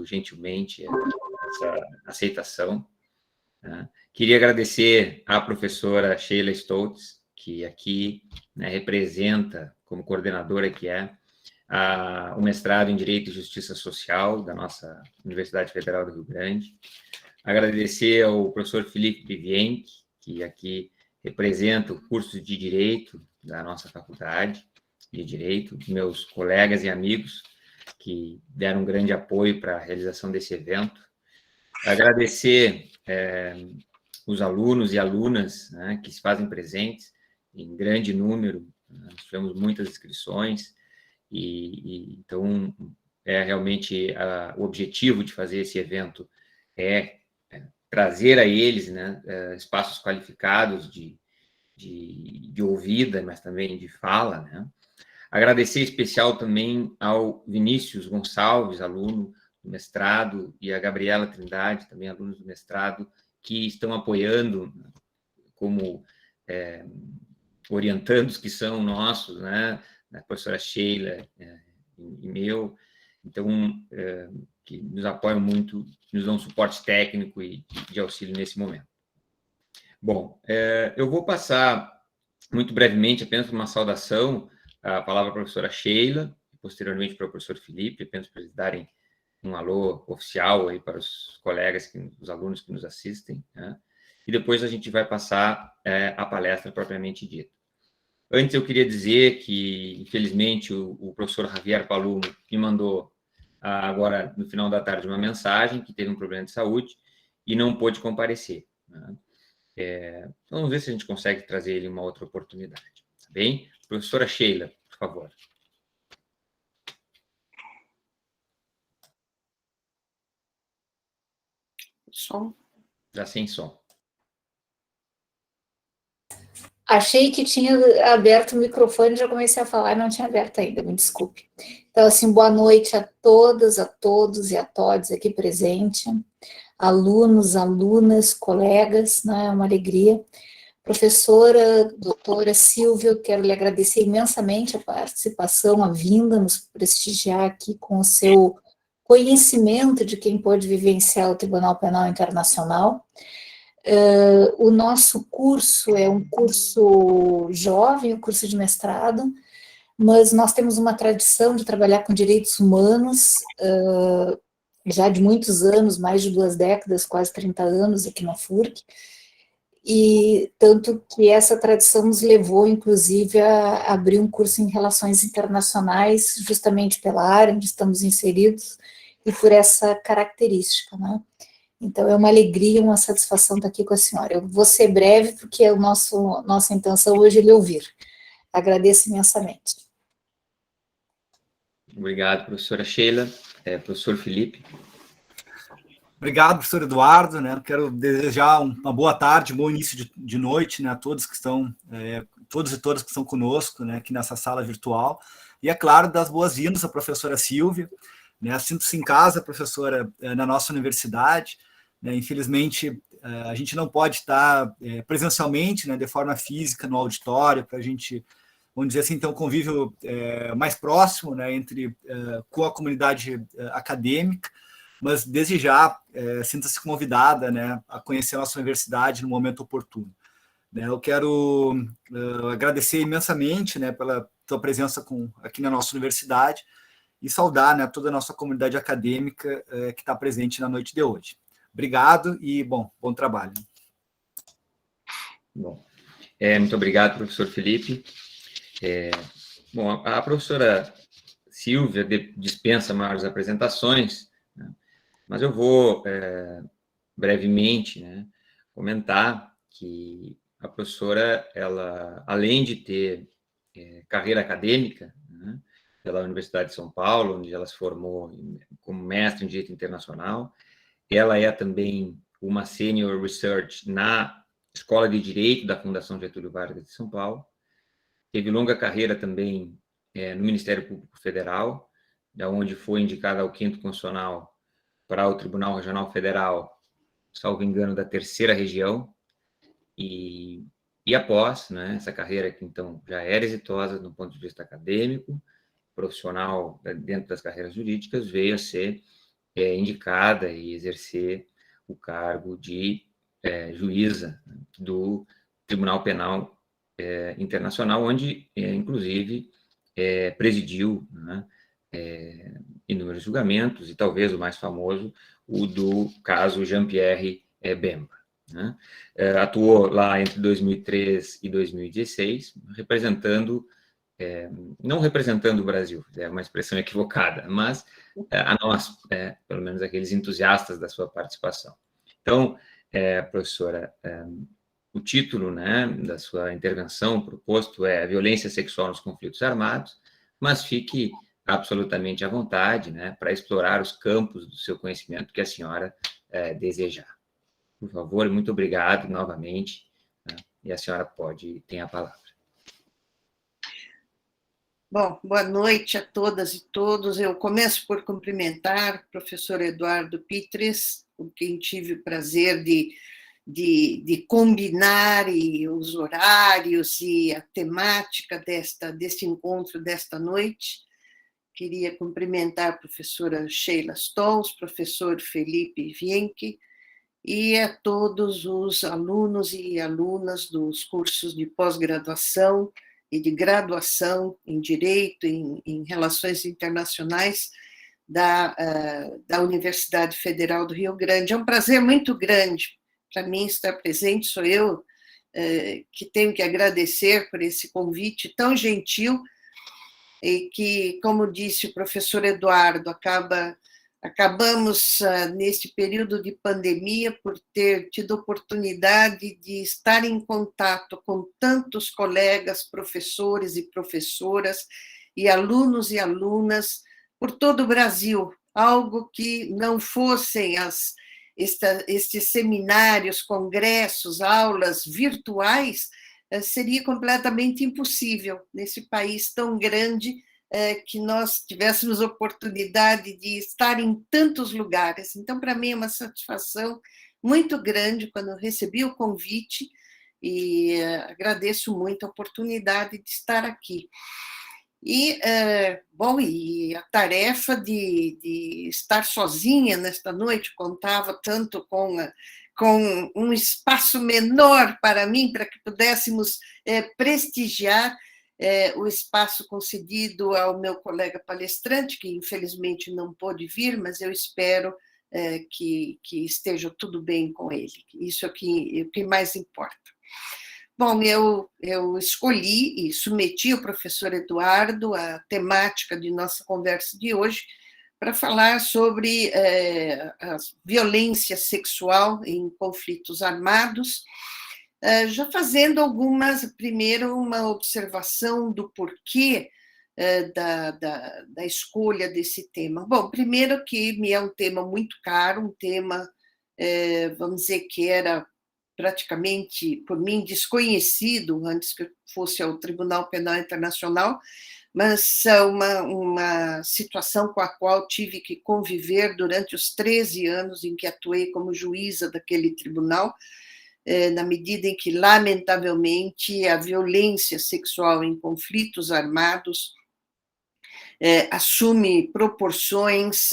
muito gentilmente essa aceitação. Né? Queria agradecer à professora Sheila Stoltz, que aqui, né, representa, como coordenadora que é, o mestrado em Direito e Justiça Social da nossa Universidade Federal do Rio Grande. Agradecer ao professor Felipe Bivienck, que aqui representa o curso de Direito da nossa faculdade de Direito, meus colegas e amigos que deram um grande apoio para a realização desse evento. Agradecer os alunos e alunas, né, que se fazem presentes em grande número. Nós tivemos muitas inscrições, então, realmente o objetivo de fazer esse evento é trazer a eles, né, espaços qualificados de ouvida, mas também de fala, né? Agradecer em especial também ao Vinícius Gonçalves, aluno do mestrado, e a Gabriela Trindade, também alunos do mestrado, que estão apoiando como orientandos que são nossos, né? A professora Sheila e meu, então, que nos apoiam muito, nos dão suporte técnico e de auxílio nesse momento. Bom, eu vou passar muito brevemente apenas uma saudação, a palavra à professora Sheila, e posteriormente para o professor Felipe, apenas para eles darem um alô oficial aí para os colegas, os alunos que nos assistem, né? E depois a gente vai passar a palestra propriamente dita. Antes, eu queria dizer que, infelizmente, o professor Javier Palumo me mandou, agora, no final da tarde, uma mensagem que teve um problema de saúde e não pôde comparecer, né? Então, vamos ver se a gente consegue trazer ele em uma outra oportunidade, tá bem? Professora Sheila, por favor. Som. Já sem som. Achei que tinha aberto o microfone, já comecei a falar e não tinha aberto ainda, me desculpe. Então, assim, boa noite a todas, a todos e a todas aqui presentes, alunos, alunas, colegas, né, é uma alegria. Professora, doutora Silvia, eu quero lhe agradecer imensamente a participação, a vinda, nos prestigiar aqui com o seu conhecimento de quem pôde vivenciar o Tribunal Penal Internacional. O nosso curso é um curso jovem, um curso de mestrado, mas nós temos uma tradição de trabalhar com direitos humanos, já de muitos anos, mais de 2 décadas, quase 30 anos aqui na FURC, e tanto que essa tradição nos levou, inclusive, a abrir um curso em Relações Internacionais, justamente pela área onde estamos inseridos, e por essa característica, né? Então, é uma alegria, uma satisfação estar aqui com a senhora. Eu vou ser breve, porque nossa intenção hoje é lhe ouvir. Agradeço imensamente. Obrigado, professora Sheila. Professor Felipe. Obrigado, professor Eduardo, né? Quero desejar uma boa tarde, um bom início de noite, né, a todos que estão, todos e todas que estão conosco, né, aqui nessa sala virtual. E, é claro, das boas-vindas à professora Silvia, né? Sinto-se em casa, professora, na nossa universidade, né? Infelizmente, a gente não pode estar presencialmente, né, de forma física, no auditório, para a gente, vamos dizer assim, ter um convívio mais próximo, né, com a comunidade acadêmica, mas desde já sinta-se convidada, né, a conhecer a nossa universidade no momento oportuno. Né, eu quero agradecer imensamente, né, pela tua presença aqui na nossa universidade e saudar, né, toda a nossa comunidade acadêmica que está presente na noite de hoje. Obrigado e, bom trabalho. Bom, muito obrigado, professor Felipe. Bom, a professora Silvia dispensa maiores apresentações, né? Mas eu vou, brevemente, né, comentar que a professora, ela, além de ter carreira acadêmica, né, pela Universidade de São Paulo, onde ela se formou como mestre em Direito Internacional, ela é também uma Senior Research na Escola de Direito da Fundação Getúlio Vargas de São Paulo, teve longa carreira também no Ministério Público Federal, da onde foi indicada ao 5º Constitucional para o Tribunal Regional Federal, salvo engano, da 3ª Região, e após, né, essa carreira que, então, já era exitosa do ponto de vista acadêmico, profissional dentro das carreiras jurídicas, veio a ser indicada e exercer o cargo de juíza do Tribunal Penal Internacional, onde, inclusive, presidiu, né, inúmeros julgamentos, e talvez o mais famoso, o do caso Jean-Pierre Bemba. Né? Atuou lá entre 2003 e 2016, não representando o Brasil, é uma expressão equivocada, mas a nós, pelo menos aqueles entusiastas da sua participação. Então, professora, o título, né, da sua intervenção proposto é Violência Sexual nos Conflitos Armados, mas fique absolutamente à vontade, né, para explorar os campos do seu conhecimento que a senhora desejar. Por favor, muito obrigado novamente, né, e a senhora tem a palavra. Bom, boa noite a todas e todos. Eu começo por cumprimentar o professor Eduardo Pitres, com quem tive o prazer de combinar os horários e a temática deste encontro desta noite. Queria cumprimentar a professora Sheila Stolz, professor Felipe Vienck, e a todos os alunos e alunas dos cursos de pós-graduação e de graduação em Direito, em Relações Internacionais da Universidade Federal do Rio Grande. É um prazer muito grande para mim estar presente, sou eu que tenho que agradecer por esse convite tão gentil e que, como disse o professor Eduardo, acabamos, neste período de pandemia, por ter tido oportunidade de estar em contato com tantos colegas, professores e professoras, e alunos e alunas por todo o Brasil, algo que não fossem estes seminários, congressos, aulas virtuais, seria completamente impossível nesse país tão grande, que nós tivéssemos oportunidade de estar em tantos lugares. Então, para mim, é uma satisfação muito grande quando eu recebi o convite e agradeço muito a oportunidade de estar aqui. E, bom, e a tarefa de estar sozinha nesta noite, contava tanto com um espaço menor para mim, para que pudéssemos prestigiar o espaço concedido ao meu colega palestrante, que infelizmente não pôde vir, mas eu espero que esteja tudo bem com ele. Isso é o que mais importa. Bom, eu escolhi e submeti ao professor Eduardo a temática de nossa conversa de hoje para falar sobre a violência sexual em conflitos armados, já fazendo primeiro uma observação do porquê da escolha desse tema. Bom, primeiro que me é um tema muito caro, um tema, vamos dizer, que era praticamente, por mim, desconhecido antes que eu fosse ao Tribunal Penal Internacional, mas uma situação com a qual tive que conviver durante os 13 anos em que atuei como juíza daquele tribunal, na medida em que, lamentavelmente, a violência sexual em conflitos armados assume proporções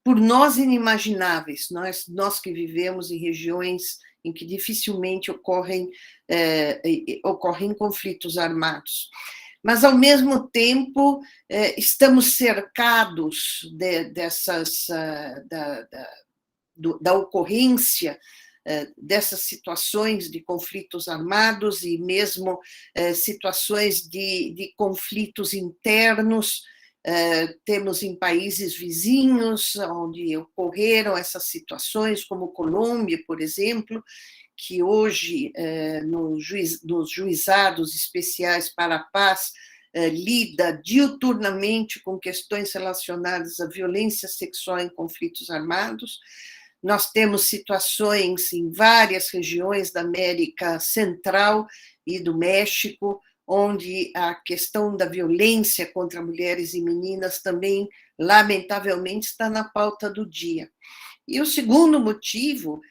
por nós inimagináveis, nós que vivemos em regiões em que dificilmente ocorrem conflitos armados. Mas, ao mesmo tempo, estamos cercados da ocorrência dessas situações de conflitos armados e mesmo situações de conflitos internos. Temos em países vizinhos onde ocorreram essas situações, como Colômbia, por exemplo, que hoje, nos juizados especiais para a paz, lida diuturnamente com questões relacionadas à violência sexual em conflitos armados. Nós temos situações em várias regiões da América Central e do México, onde a questão da violência contra mulheres e meninas também, lamentavelmente, está na pauta do dia. E o segundo motivo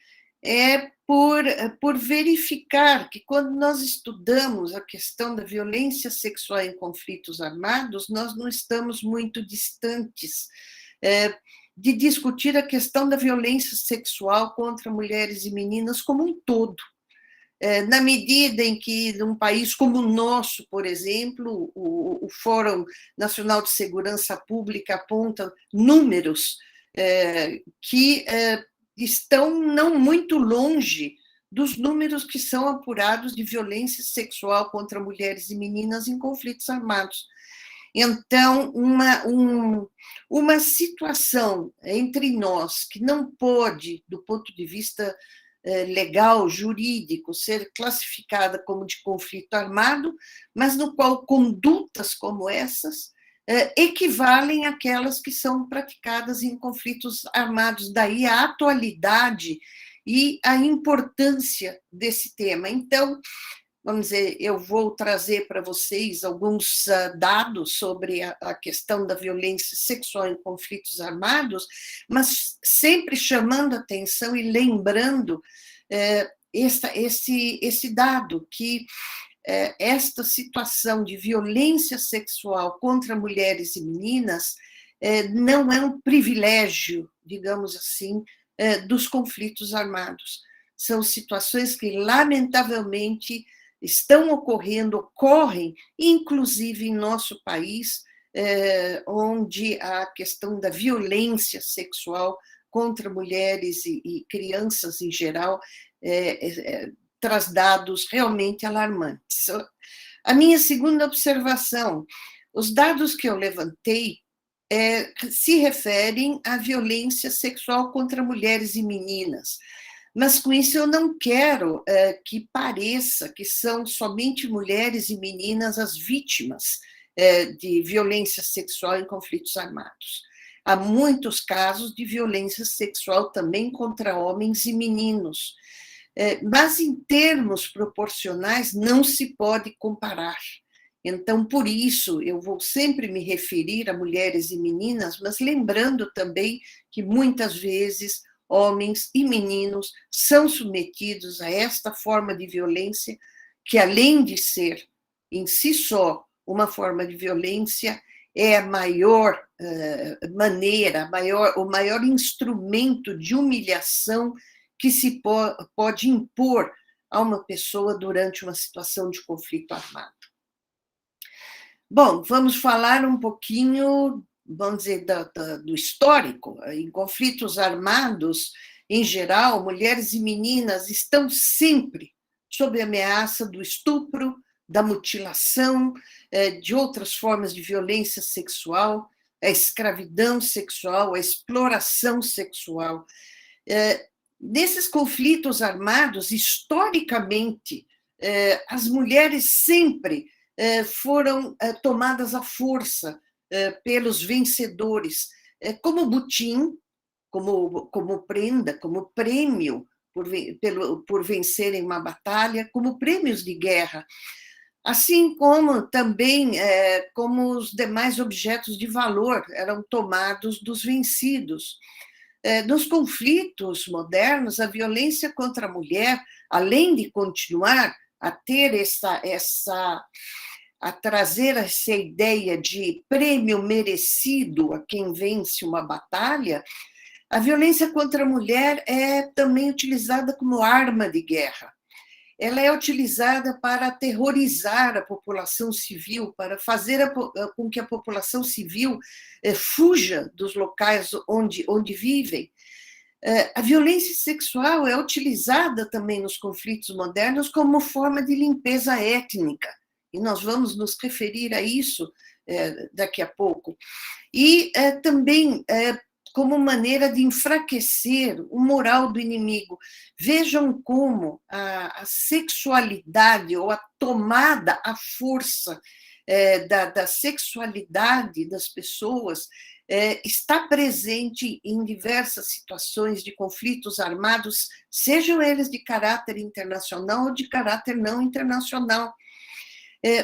é por verificar que, quando nós estudamos a questão da violência sexual em conflitos armados, nós não estamos muito distantes de discutir a questão da violência sexual contra mulheres e meninas como um todo. Na medida em que, num país como o nosso, por exemplo, o Fórum Nacional de Segurança Pública aponta números que estão não muito longe dos números que são apurados de violência sexual contra mulheres e meninas em conflitos armados. Então, uma situação entre nós que não pode, do ponto de vista legal, jurídico, ser classificada como de conflito armado, mas no qual condutas como essas equivalem àquelas que são praticadas em conflitos armados. Daí a atualidade e a importância desse tema. Então, vamos dizer, eu vou trazer para vocês alguns dados sobre a questão da violência sexual em conflitos armados, mas sempre chamando atenção e lembrando esse dado, que esta situação de violência sexual contra mulheres e meninas não é um privilégio, digamos assim, dos conflitos armados. São situações que, lamentavelmente, estão ocorrendo, ocorrem, inclusive em nosso país, onde a questão da violência sexual contra mulheres e crianças em geral traz dados realmente alarmantes. A minha segunda observação, os dados que eu levantei se referem à violência sexual contra mulheres e meninas. Mas com isso eu não quero que pareça que são somente mulheres e meninas as vítimas de violência sexual em conflitos armados. Há muitos casos de violência sexual também contra homens e meninos. Mas em termos proporcionais não se pode comparar. Então, por isso, eu vou sempre me referir a mulheres e meninas, mas lembrando também que muitas vezes homens e meninos são submetidos a esta forma de violência, que além de ser em si só uma forma de violência, é a maior maneira, o maior instrumento de humilhação que se pode impor a uma pessoa durante uma situação de conflito armado. Bom, vamos falar um pouquinho, vamos dizer, do histórico. Em conflitos armados, em geral, mulheres e meninas estão sempre sob a ameaça do estupro, da mutilação, de outras formas de violência sexual, a escravidão sexual, a exploração sexual. Nesses conflitos armados, historicamente, as mulheres sempre foram tomadas à força pelos vencedores, como butim, como prenda, como prêmio por vencerem uma batalha, como prêmios de guerra, assim como também como os demais objetos de valor eram tomados dos vencidos. Nos conflitos modernos, a violência contra a mulher, além de continuar a ter a trazer essa ideia de prêmio merecido a quem vence uma batalha, a violência contra a mulher é também utilizada como arma de guerra. Ela é utilizada para aterrorizar a população civil, para fazer com que a população civil fuja dos locais onde vivem. A violência sexual é utilizada também nos conflitos modernos como forma de limpeza étnica, e nós vamos nos referir a isso daqui a pouco. E também como maneira de enfraquecer o moral do inimigo. Vejam como a sexualidade ou a tomada à força da sexualidade das pessoas está presente em diversas situações de conflitos armados, sejam eles de caráter internacional ou de caráter não internacional.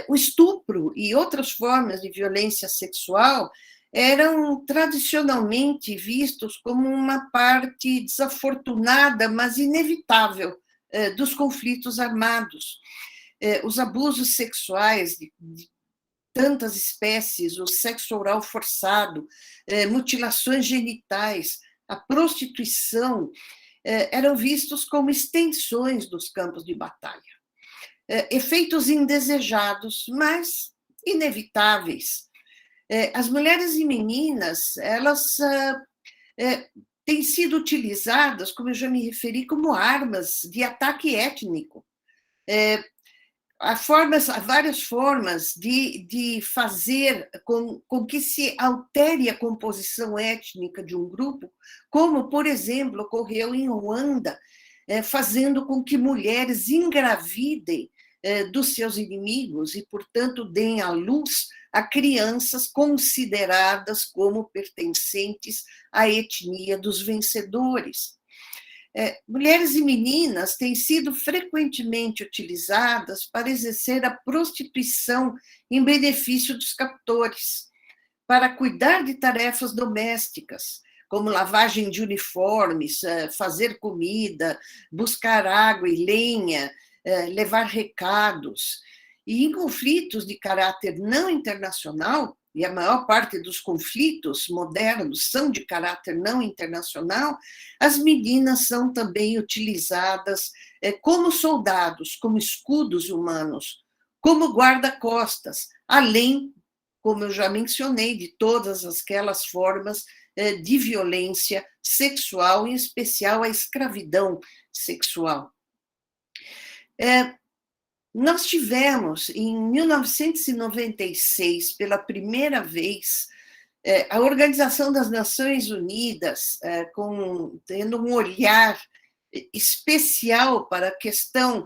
O estupro e outras formas de violência sexual eram tradicionalmente vistos como uma parte desafortunada, mas inevitável, dos conflitos armados. Os abusos sexuais tantas espécies, o sexo oral forçado, mutilações genitais, a prostituição, eram vistos como extensões dos campos de batalha. Efeitos indesejados, mas inevitáveis. As mulheres e meninas, elas têm sido utilizadas, como eu já me referi, como armas de ataque étnico. Há várias formas de fazer com que se altere a composição étnica de um grupo, como, por exemplo, ocorreu em Ruanda, fazendo com que mulheres engravidem dos seus inimigos e, portanto, deem à luz a crianças consideradas como pertencentes à etnia dos vencedores. Mulheres e meninas têm sido frequentemente utilizadas para exercer a prostituição em benefício dos captores, para cuidar de tarefas domésticas, como lavagem de uniformes, fazer comida, buscar água e lenha, levar recados. E em conflitos de caráter não internacional, e a maior parte dos conflitos modernos são de caráter não internacional, as meninas são também utilizadas como soldados, como escudos humanos, como guarda-costas, além, como eu já mencionei, de todas aquelas formas de violência sexual, em especial a escravidão sexual. Nós tivemos, em 1996, pela primeira vez, a Organização das Nações Unidas, tendo um olhar especial para a questão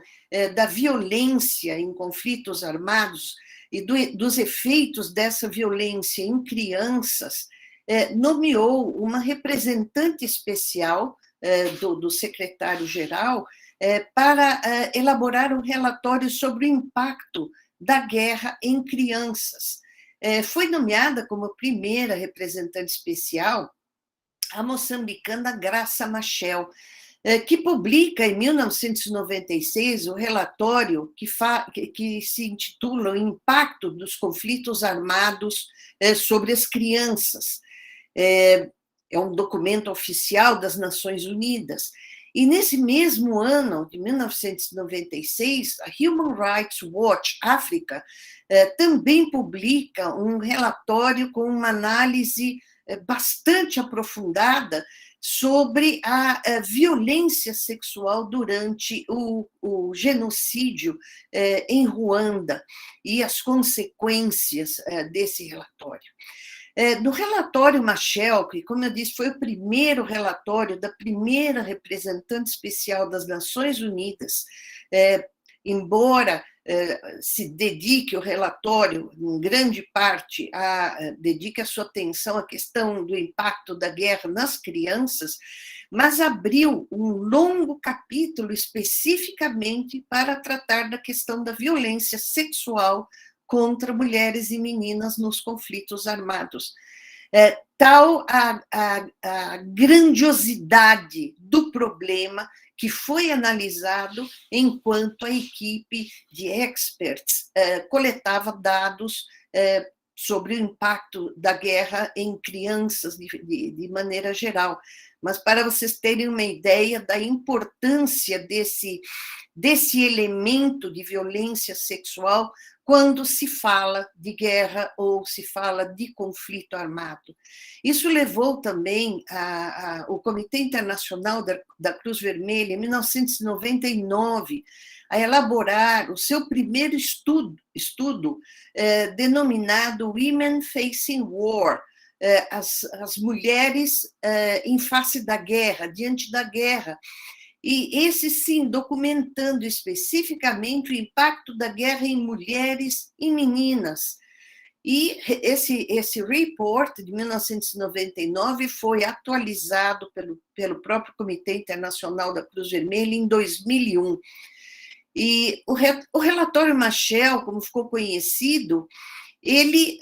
da violência em conflitos armados e dos efeitos dessa violência em crianças, nomeou uma representante especial do secretário-geral para elaborar um relatório sobre o impacto da guerra em crianças. Foi nomeada como primeira representante especial a moçambicana Graça Machel, que publica em 1996 o relatório que se intitula O Impacto dos Conflitos Armados sobre as Crianças. É um documento oficial das Nações Unidas. E nesse mesmo ano, de 1996, a Human Rights Watch África também publica um relatório com uma análise bastante aprofundada sobre a violência sexual durante o genocídio em Ruanda e as consequências desse relatório. No relatório Machel, que, como eu disse, foi o primeiro relatório da primeira representante especial das Nações Unidas, embora se dedique o relatório, em grande parte, dedique a sua atenção à questão do impacto da guerra nas crianças, mas abriu um longo capítulo especificamente para tratar da questão da violência sexual contra mulheres e meninas nos conflitos armados. Tal a grandiosidade do problema que foi analisado enquanto a equipe de experts coletava dados sobre o impacto da guerra em crianças de maneira geral. Mas para vocês terem uma ideia da importância desse elemento de violência sexual quando se fala de guerra ou se fala de conflito armado. Isso levou também o Comitê Internacional da Cruz Vermelha, em 1999, a elaborar o seu primeiro estudo denominado Women Facing War, as mulheres em face da guerra, diante da guerra. E esse, sim, documentando especificamente o impacto da guerra em mulheres e meninas. E esse report, de 1999, foi atualizado pelo próprio Comitê Internacional da Cruz Vermelha em 2001. E o relatório Machel, como ficou conhecido, ele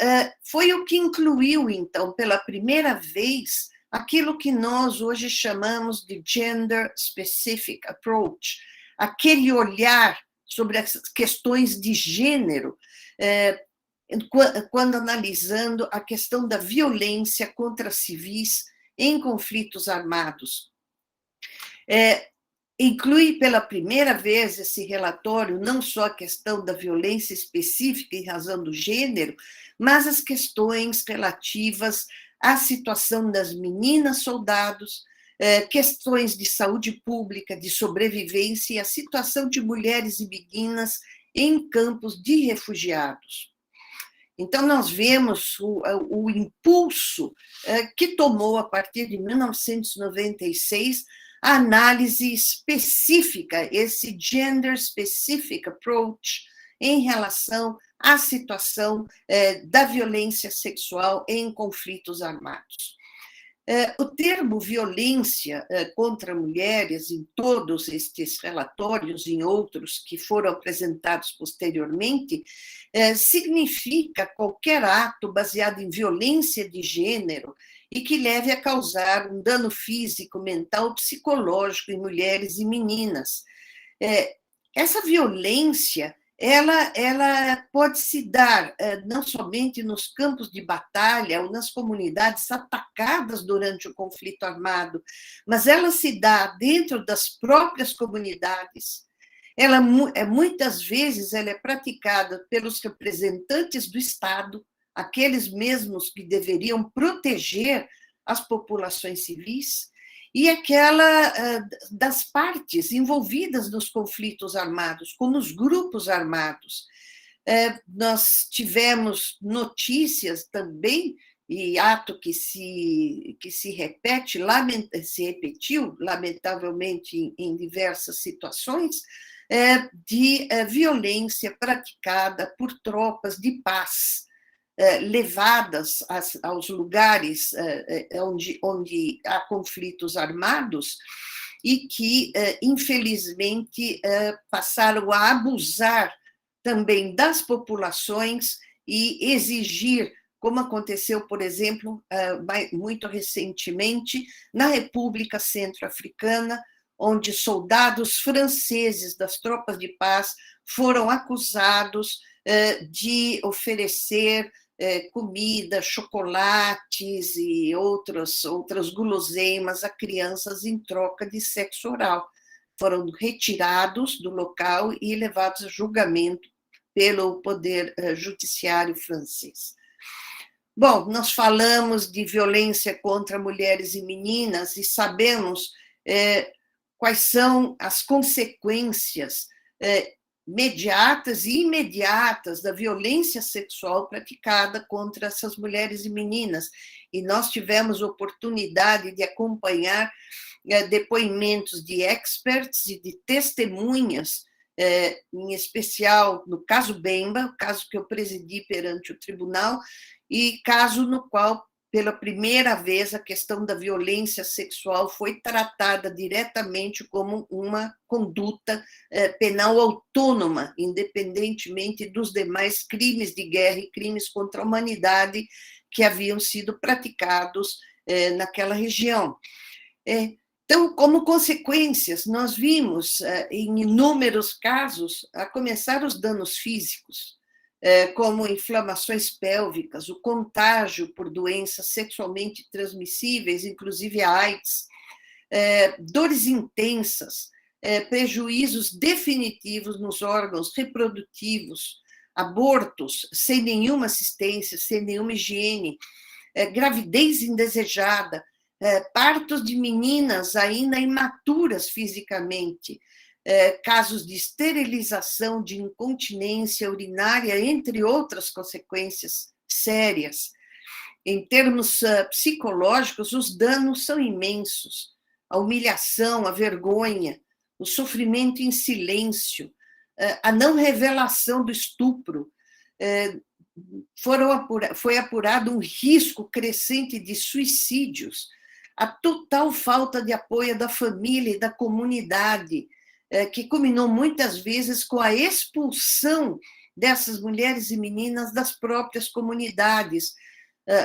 foi o que incluiu, então, pela primeira vez, aquilo que nós hoje chamamos de Gender Specific Approach, aquele olhar sobre as questões de gênero, quando analisando a questão da violência contra civis em conflitos armados. Inclui pela primeira vez esse relatório não só a questão da violência específica em razão do gênero, mas as questões relativas à situação das meninas soldados, questões de saúde pública, de sobrevivência e a situação de mulheres e meninas em campos de refugiados. Então, nós vemos o impulso que tomou, a partir de 1996, a análise específica, esse gender-specific approach, em relação à situação da violência sexual em conflitos armados. O termo violência contra mulheres, em todos estes relatórios e em outros que foram apresentados posteriormente, significa qualquer ato baseado em violência de gênero e que leve a causar um dano físico, mental, psicológico em mulheres e meninas. Essa violência, ela pode se dar não somente nos campos de batalha ou nas comunidades atacadas durante o conflito armado, mas ela se dá dentro das próprias comunidades. Muitas vezes ela é praticada pelos representantes do Estado, aqueles mesmos que deveriam proteger as populações civis, e aquela das partes envolvidas nos conflitos armados, como os grupos armados. Nós tivemos notícias também, e ato que se repetiu, lamentavelmente, em diversas situações, de violência praticada por tropas de paz, levadas aos lugares onde há conflitos armados e que, infelizmente, passaram a abusar também das populações e exigir, como aconteceu, por exemplo, muito recentemente, na República Centro-Africana, onde soldados franceses das tropas de paz foram acusados de oferecer comida, chocolates e outras guloseimas a crianças em troca de sexo oral. Foram retirados do local e levados a julgamento pelo poder judiciário francês. Bom, nós falamos de violência contra mulheres e meninas e sabemos quais são as consequências mediatas e imediatas da violência sexual praticada contra essas mulheres e meninas. E nós tivemos oportunidade de acompanhar depoimentos de experts e de testemunhas, em especial no caso Bemba, o caso que eu presidi perante o tribunal, e caso no qual, pela primeira vez, a questão da violência sexual foi tratada diretamente como uma conduta penal autônoma, independentemente dos demais crimes de guerra e crimes contra a humanidade que haviam sido praticados naquela região. Então, como consequências, nós vimos, em inúmeros casos, a começar os danos físicos, como inflamações pélvicas, o contágio por doenças sexualmente transmissíveis, inclusive a AIDS, dores intensas, prejuízos definitivos nos órgãos reprodutivos, abortos sem nenhuma assistência, sem nenhuma higiene, gravidez indesejada, partos de meninas ainda imaturas fisicamente, casos de esterilização, de incontinência urinária, entre outras consequências sérias. Em termos psicológicos, os danos são imensos. A humilhação, a vergonha, o sofrimento em silêncio, a não revelação do estupro. Foi apurado um risco crescente de suicídios, a total falta de apoio da família e da comunidade, que culminou muitas vezes com a expulsão dessas mulheres e meninas das próprias comunidades,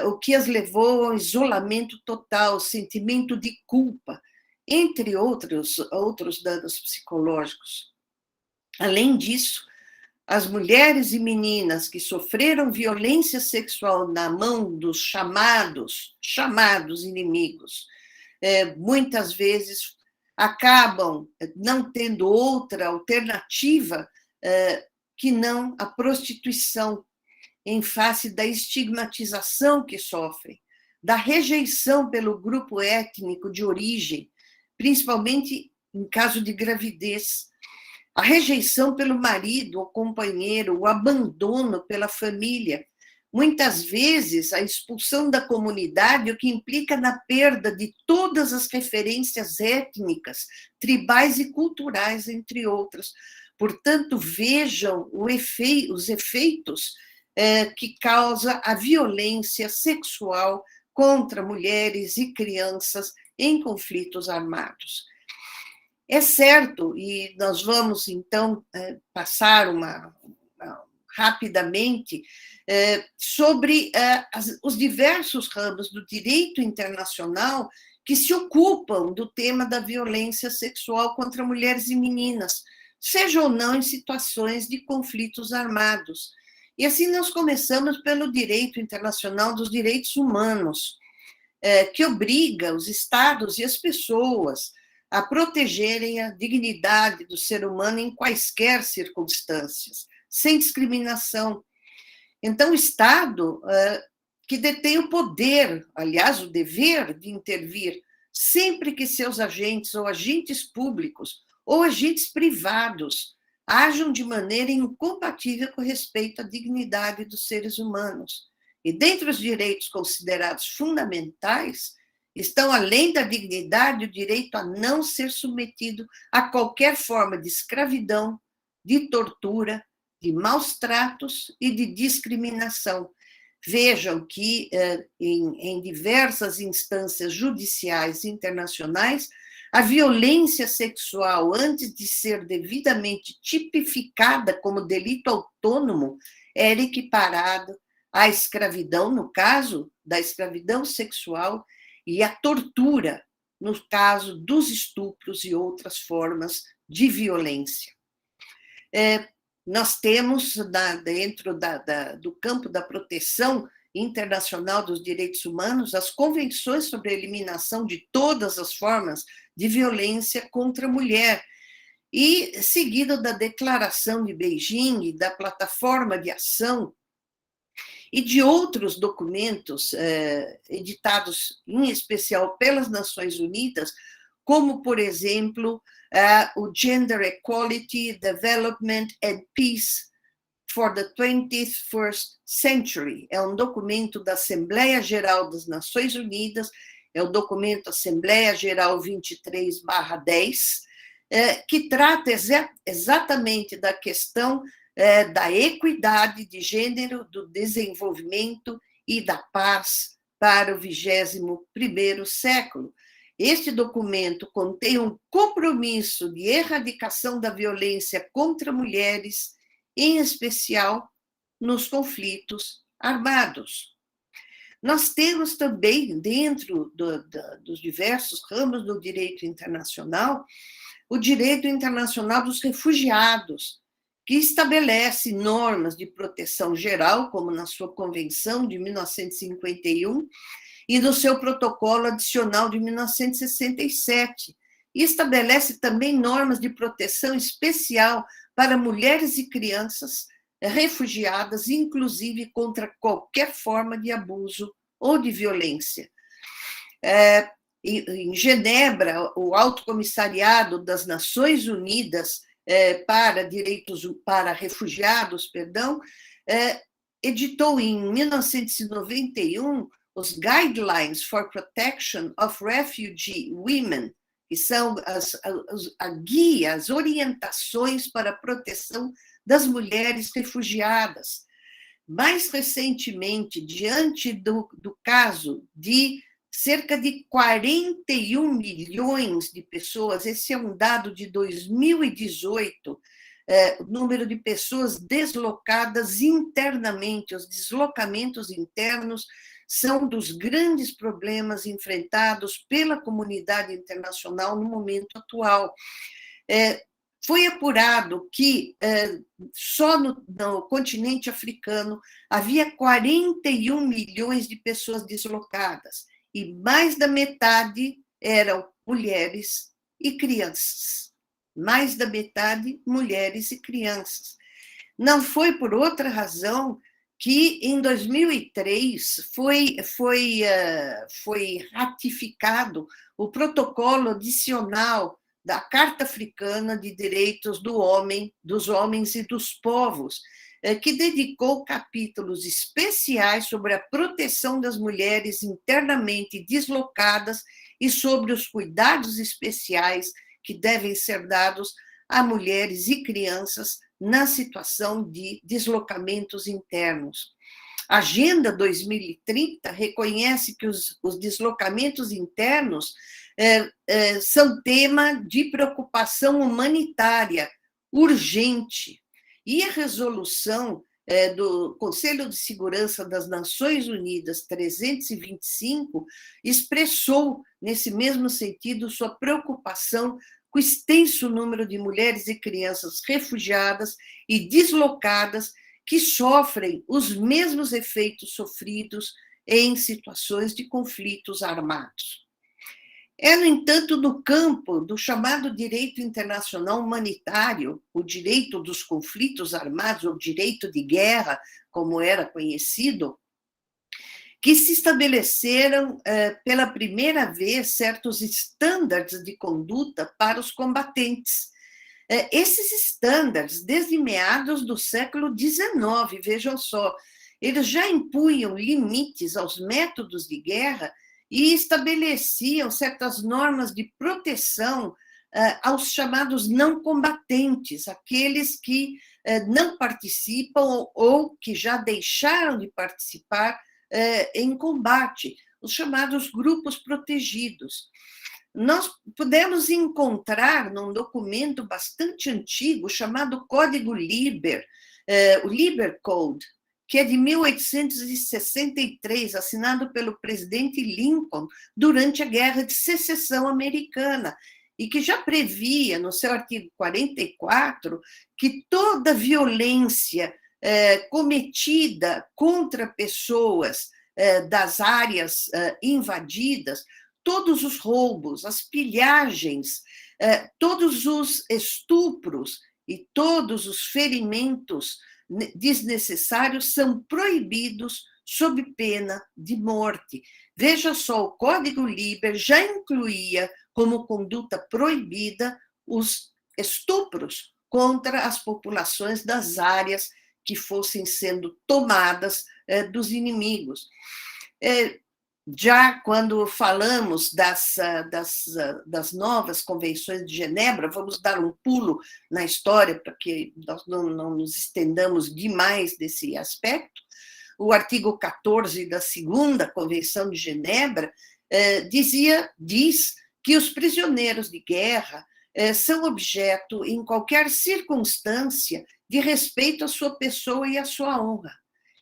o que as levou ao isolamento total, sentimento de culpa, entre outros danos psicológicos. Além disso, as mulheres e meninas que sofreram violência sexual na mão dos chamados inimigos, muitas vezes acabam não tendo outra alternativa que não a prostituição, em face da estigmatização que sofrem, da rejeição pelo grupo étnico de origem, principalmente em caso de gravidez, a rejeição pelo marido ou companheiro, o abandono pela família, muitas vezes a expulsão da comunidade, o que implica na perda de todas as referências étnicas, tribais e culturais, entre outras. Portanto, vejam os efeitos que causa a violência sexual contra mulheres e crianças em conflitos armados. É certo, e nós vamos, então, passar rapidamente sobre os diversos ramos do direito internacional que se ocupam do tema da violência sexual contra mulheres e meninas, seja ou não em situações de conflitos armados. E assim nós começamos pelo direito internacional dos direitos humanos, que obriga os estados e as pessoas a protegerem a dignidade do ser humano em quaisquer circunstâncias, sem discriminação. Então, o Estado, que detém o poder, aliás, o dever de intervir, sempre que seus agentes ou agentes públicos ou agentes privados ajam de maneira incompatível com respeito à dignidade dos seres humanos. E dentre os direitos considerados fundamentais, estão, além da dignidade, o direito a não ser submetido a qualquer forma de escravidão, de tortura, de maus tratos e de discriminação. Vejam que, em diversas instâncias judiciais internacionais, a violência sexual, antes de ser devidamente tipificada como delito autônomo, era equiparada à escravidão, no caso da escravidão sexual, e à tortura, no caso dos estupros e outras formas de violência. Nós temos, dentro do campo da proteção internacional dos direitos humanos, as convenções sobre a eliminação de todas as formas de violência contra a mulher, e seguido da Declaração de Beijing e da Plataforma de Ação, e de outros documentos editados, em especial pelas Nações Unidas, como, por exemplo, o Gender Equality, Development and Peace for the 21st Century. É um documento da Assembleia Geral das Nações Unidas, é o documento Assembleia Geral 23/10, que trata exatamente da questão da equidade de gênero, do desenvolvimento e da paz para o 21º século. Este documento contém um compromisso de erradicação da violência contra mulheres, em especial nos conflitos armados. Nós temos também, dentro dos diversos ramos do direito internacional, o direito internacional dos refugiados, que estabelece normas de proteção geral, como na sua Convenção de 1951, e no seu protocolo adicional de 1967, e estabelece também normas de proteção especial para mulheres e crianças refugiadas, inclusive contra qualquer forma de abuso ou de violência. Em Genebra, o Alto Comissariado das Nações Unidas para refugiados, editou em 1991 os Guidelines for Protection of Refugee Women, que são a guia, as orientações para a proteção das mulheres refugiadas. Mais recentemente, diante do caso de cerca de 41 milhões de pessoas, esse é um dado de 2018, o número de pessoas deslocadas internamente, os deslocamentos internos são dos grandes problemas enfrentados pela comunidade internacional no momento atual. foi apurado que só no continente africano havia 41 milhões de pessoas deslocadas, e mais da metade eram mulheres e crianças. Mais da metade, mulheres e crianças. Não foi por outra razão que, em 2003, foi ratificado o protocolo adicional da Carta Africana de Direitos do Homem, dos Homens e dos Povos, que dedicou capítulos especiais sobre a proteção das mulheres internamente deslocadas e sobre os cuidados especiais que devem ser dados a mulheres e crianças na situação de deslocamentos internos. A Agenda 2030 reconhece que os deslocamentos internos são tema de preocupação humanitária urgente. E a resolução do Conselho de Segurança das Nações Unidas 325 expressou, nesse mesmo sentido, sua preocupação com o extenso número de mulheres e crianças refugiadas e deslocadas que sofrem os mesmos efeitos sofridos em situações de conflitos armados. É, no entanto, no campo do chamado direito internacional humanitário, o direito dos conflitos armados, ou direito de guerra, como era conhecido, que se estabeleceram pela primeira vez certos estándares de conduta para os combatentes. Esses estándares, desde meados do século XIX, vejam só, eles já impunham limites aos métodos de guerra e estabeleciam certas normas de proteção aos chamados não combatentes, aqueles que não participam ou que já deixaram de participar em combate, os chamados grupos protegidos. Nós pudemos encontrar num documento bastante antigo chamado Código Liber, o Liber Code, que é de 1863, assinado pelo presidente Lincoln durante a Guerra de Secessão Americana, e que já previa, no seu artigo 44, que toda violência cometida contra pessoas das áreas invadidas, todos os roubos, as pilhagens, todos os estupros e todos os ferimentos desnecessários são proibidos sob pena de morte. Veja só, o Código Liber já incluía como conduta proibida os estupros contra as populações das áreas que fossem sendo tomadas dos inimigos. Já quando falamos das novas convenções de Genebra, vamos dar um pulo na história para que nós não nos estendamos demais desse aspecto. O artigo 14 da segunda Convenção de Genebra diz que os prisioneiros de guerra são objeto, em qualquer circunstância, de respeito à sua pessoa e à sua honra,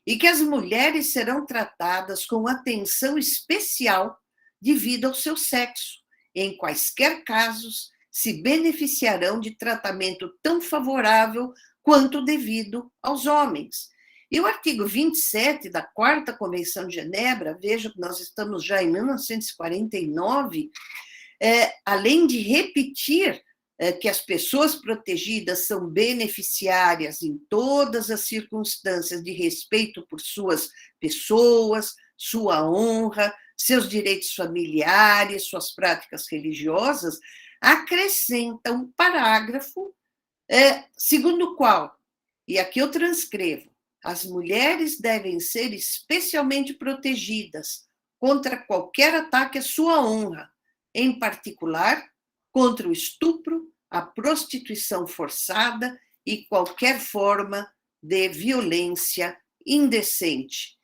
e que as mulheres serão tratadas com atenção especial devido ao seu sexo. Em quaisquer casos, se beneficiarão de tratamento tão favorável quanto devido aos homens. E o artigo 27 da Quarta Convenção de Genebra, veja que nós estamos já em 1949, além de repetir que as pessoas protegidas são beneficiárias em todas as circunstâncias de respeito por suas pessoas, sua honra, seus direitos familiares, suas práticas religiosas, acrescenta um parágrafo segundo o qual, e aqui eu transcrevo, as mulheres devem ser especialmente protegidas contra qualquer ataque à sua honra, em particular contra o estupro, a prostituição forçada e qualquer forma de violência indecente.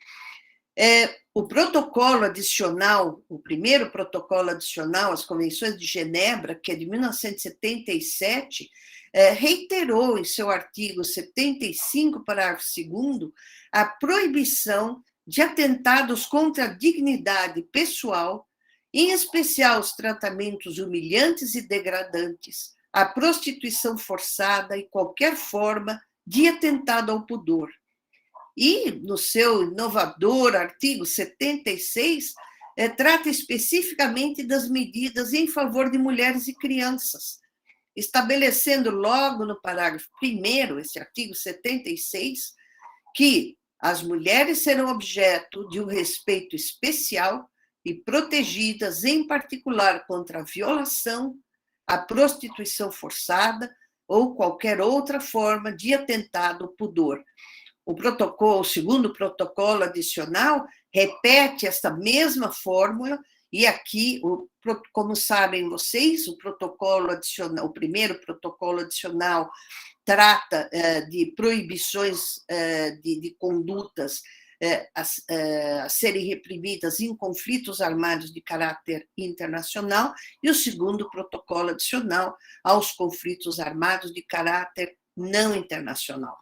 O protocolo adicional, o primeiro protocolo adicional às Convenções de Genebra, que é de 1977, reiterou em seu artigo 75, parágrafo 2º, a proibição de atentados contra a dignidade pessoal, em especial os tratamentos humilhantes e degradantes, a prostituição forçada e qualquer forma de atentado ao pudor. E, no seu inovador artigo 76, trata especificamente das medidas em favor de mulheres e crianças, estabelecendo logo no parágrafo 1º, esse artigo 76, que as mulheres serão objeto de um respeito especial e protegidas, em particular, contra a violação, a prostituição forçada ou qualquer outra forma de atentado ao pudor. O segundo protocolo adicional repete esta mesma fórmula, e aqui, como sabem vocês, o primeiro protocolo adicional trata de proibições de condutas a serem reprimidas em conflitos armados de caráter internacional, e o segundo protocolo adicional aos conflitos armados de caráter não internacional.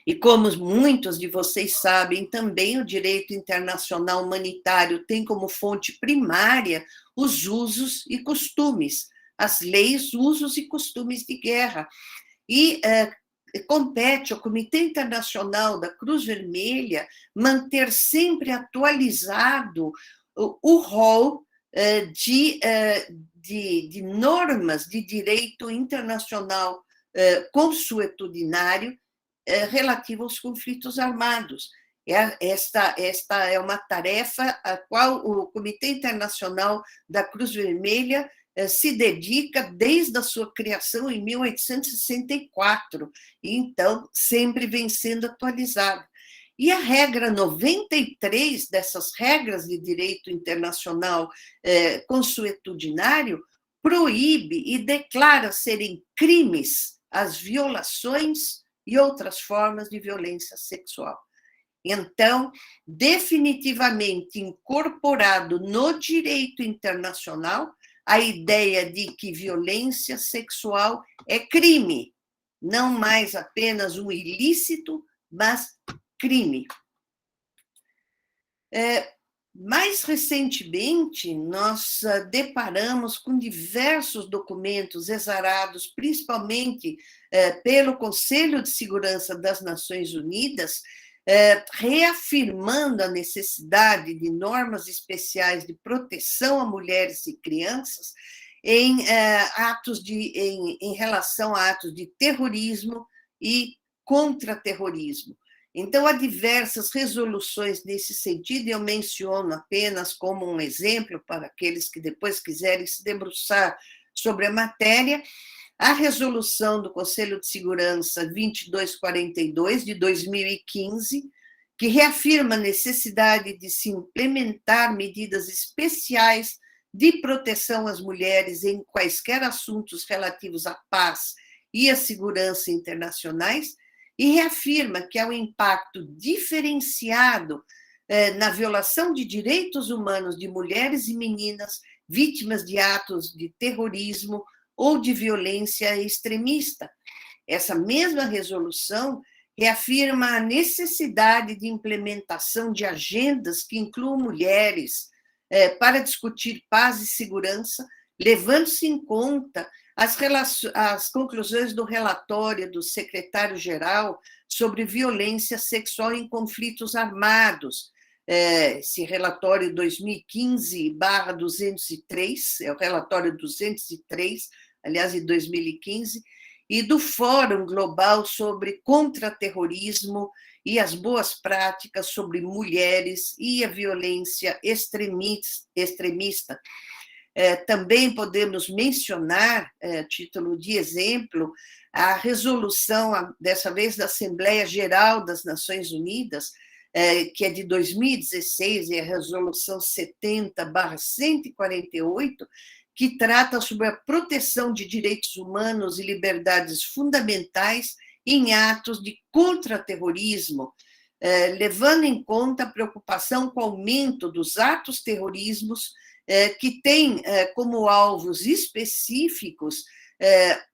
E como muitos de vocês sabem, também o direito internacional humanitário tem como fonte primária os usos e costumes, as leis, usos e costumes de guerra. E compete ao Comitê Internacional da Cruz Vermelha manter sempre atualizado o rol de normas de direito internacional consuetudinário relativo aos conflitos armados. Esta é uma tarefa a qual o Comitê Internacional da Cruz Vermelha se dedica desde a sua criação em 1864, e então sempre vem sendo atualizado. E a regra 93 dessas regras de direito internacional consuetudinário proíbe e declara serem crimes as violações e outras formas de violência sexual. Então, definitivamente incorporado no direito internacional a ideia de que violência sexual é crime, não mais apenas um ilícito, mas crime. Mais recentemente, nós deparamos com diversos documentos exarados, principalmente pelo Conselho de Segurança das Nações Unidas, reafirmando a necessidade de normas especiais de proteção a mulheres e crianças em relação a atos de terrorismo e contra-terrorismo. Então, há diversas resoluções nesse sentido, e eu menciono apenas como um exemplo para aqueles que depois quiserem se debruçar sobre a matéria, a resolução do Conselho de Segurança 2242, de 2015, que reafirma a necessidade de se implementar medidas especiais de proteção às mulheres em quaisquer assuntos relativos à paz e à segurança internacionais, e reafirma que há um impacto diferenciado na violação de direitos humanos de mulheres e meninas vítimas de atos de terrorismo ou de violência extremista. Essa mesma resolução reafirma a necessidade de implementação de agendas que incluam mulheres para discutir paz e segurança, levando-se em conta as conclusões do relatório do secretário-geral sobre violência sexual em conflitos armados, esse relatório 2015/203, é o relatório 203, aliás, de 2015, e do Fórum Global sobre Contra-Terrorismo e as Boas Práticas sobre Mulheres e a Violência Extremista. Também podemos mencionar, título de exemplo, a resolução, dessa vez, da Assembleia Geral das Nações Unidas, que é de 2016, é a resolução 70/148, que trata sobre a proteção de direitos humanos e liberdades fundamentais em atos de contra-terrorismo, levando em conta a preocupação com o aumento dos atos terrorismos que têm como alvos específicos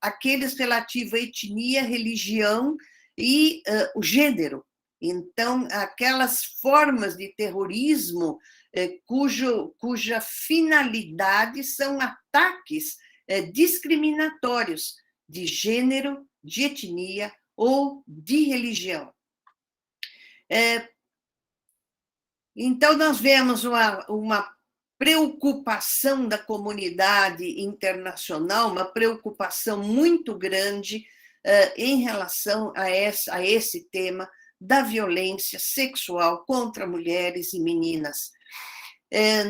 aqueles relativos à etnia, religião e o gênero. Então, aquelas formas de terrorismo cuja finalidade são ataques discriminatórios de gênero, de etnia ou de religião. Então, nós vemos uma preocupação da comunidade internacional, uma preocupação muito grande em relação a esse tema da violência sexual contra mulheres e meninas.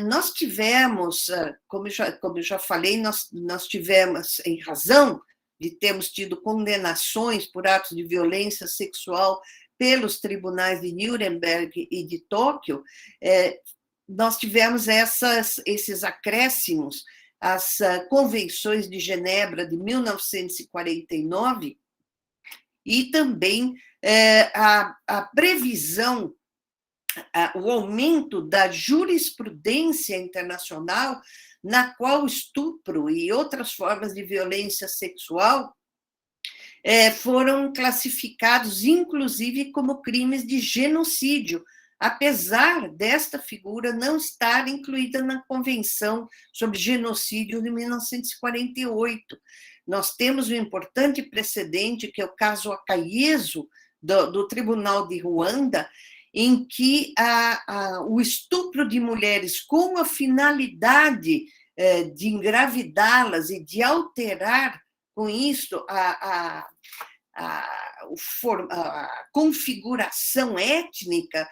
Nós tivemos, como eu já falei, nós tivemos, em razão de termos tido condenações por atos de violência sexual pelos tribunais de Nuremberg e de Tóquio, nós tivemos esses acréscimos às convenções de Genebra de 1949 e também a previsão, o aumento da jurisprudência internacional na qual o estupro e outras formas de violência sexual foram classificados, inclusive, como crimes de genocídio, apesar desta figura não estar incluída na Convenção sobre Genocídio de 1948. Nós temos um importante precedente, que é o caso Akayesu, do Tribunal de Ruanda, em que o estupro de mulheres com a finalidade de engravidá-las e de alterar com isso a configuração étnica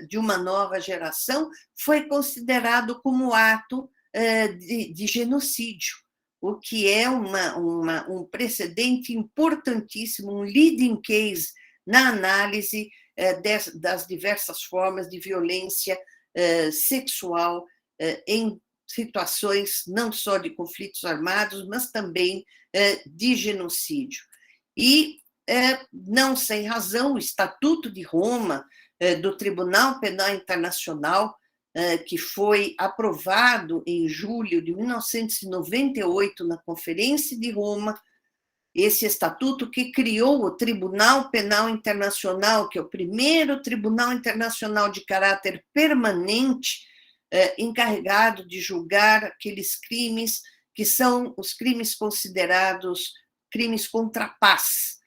de uma nova geração foi considerado como ato de genocídio, o que é um precedente importantíssimo, um leading case na análise das diversas formas de violência sexual em situações não só de conflitos armados, mas também de genocídio. E, não sem razão, o Estatuto de Roma, do Tribunal Penal Internacional, que foi aprovado em julho de 1998 na Conferência de Roma, esse estatuto que criou o Tribunal Penal Internacional, que é o primeiro tribunal internacional de caráter permanente, encarregado de julgar aqueles crimes que são os crimes considerados crimes contra a paz,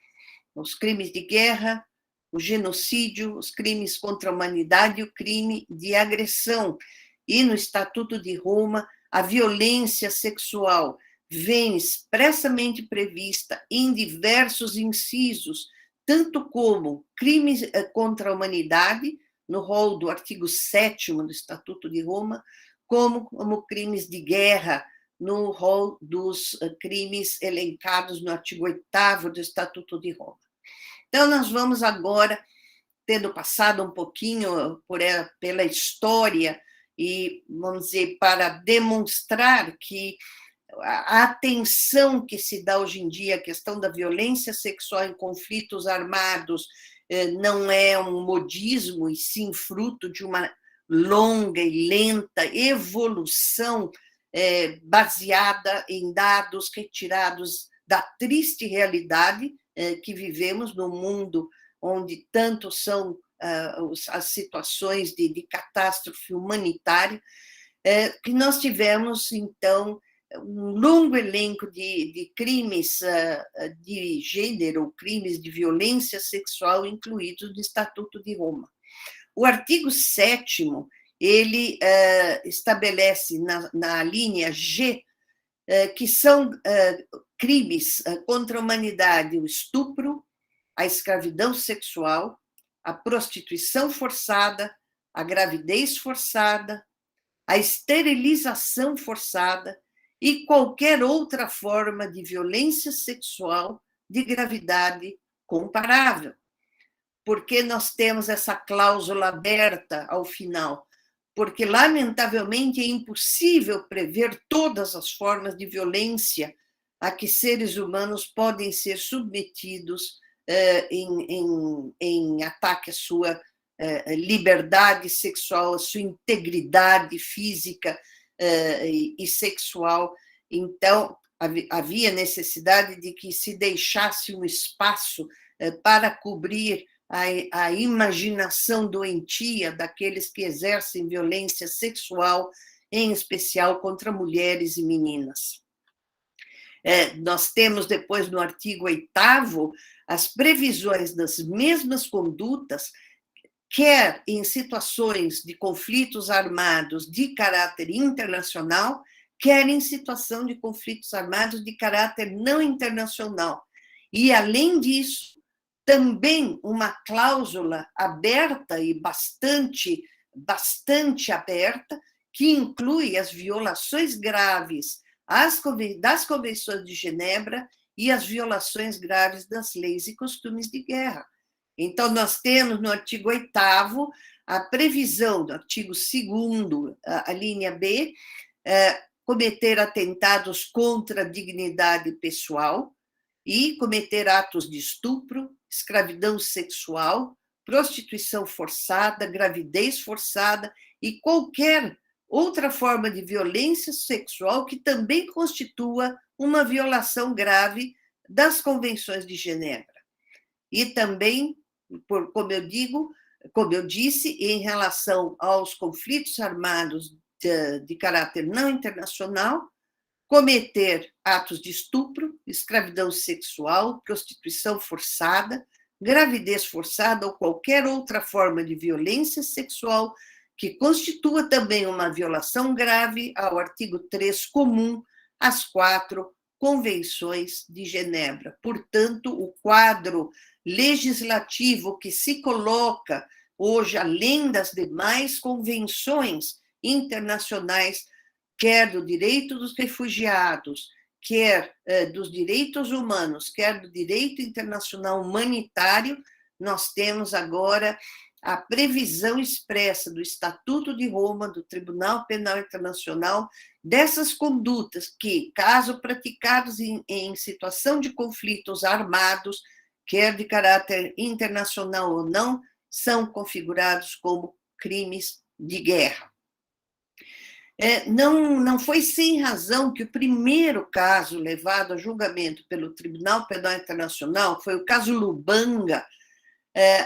os crimes de guerra, o genocídio, os crimes contra a humanidade e o crime de agressão. E no Estatuto de Roma, a violência sexual vem expressamente prevista em diversos incisos, tanto como crimes contra a humanidade, no rol do artigo 7º do Estatuto de Roma, como crimes de guerra, no rol dos crimes elencados no artigo 8º do Estatuto de Roma. Então, nós vamos agora, tendo passado um pouquinho pela história, e, vamos dizer, para demonstrar que a atenção que se dá hoje em dia à questão da violência sexual em conflitos armados não é um modismo, e sim fruto de uma longa e lenta evolução baseada em dados retirados da triste realidade que vivemos no mundo, onde tanto são as situações de catástrofe humanitária, que nós tivemos, então, um longo elenco de crimes de gênero, crimes de violência sexual incluídos no Estatuto de Roma. O artigo 7º, ele estabelece na linha G que são crimes contra a humanidade: o estupro, a escravidão sexual, a prostituição forçada, a gravidez forçada, a esterilização forçada e qualquer outra forma de violência sexual de gravidade comparável. Porque nós temos essa cláusula aberta ao final? Porque, lamentavelmente, é impossível prever todas as formas de violência a que seres humanos podem ser submetidos em ataque à sua liberdade sexual, à sua integridade física e sexual. Então, havia necessidade de que se deixasse um espaço para cobrir a imaginação doentia daqueles que exercem violência sexual, em especial contra mulheres e meninas. Nós temos depois, no artigo 8º, as previsões das mesmas condutas, quer em situações de conflitos armados de caráter internacional, quer em situação de conflitos armados de caráter não internacional. E, além disso, também uma cláusula aberta e bastante aberta, que inclui as violações graves das convenções de Genebra e as violações graves das leis e costumes de guerra. Então, nós temos no artigo 8º a previsão do artigo 2º, a linha B, cometer atentados contra a dignidade pessoal e cometer atos de estupro, escravidão sexual, prostituição forçada, gravidez forçada e qualquer outra forma de violência sexual que também constitua uma violação grave das convenções de Genebra. E também, como eu disse, em relação aos conflitos armados de caráter não internacional, cometer atos de estupro, escravidão sexual, prostituição forçada, gravidez forçada ou qualquer outra forma de violência sexual que constitua também uma violação grave ao artigo 3 comum às 4 convenções de Genebra. Portanto, o quadro legislativo que se coloca hoje, além das demais convenções internacionais, quer do direito dos refugiados, quer dos direitos humanos, quer do direito internacional humanitário, nós temos agora a previsão expressa do Estatuto de Roma, do Tribunal Penal Internacional, dessas condutas que, caso praticados em situação de conflitos armados, quer de caráter internacional ou não, são configurados como crimes de guerra. Não foi sem razão que o primeiro caso levado a julgamento pelo Tribunal Penal Internacional foi o caso Lubanga.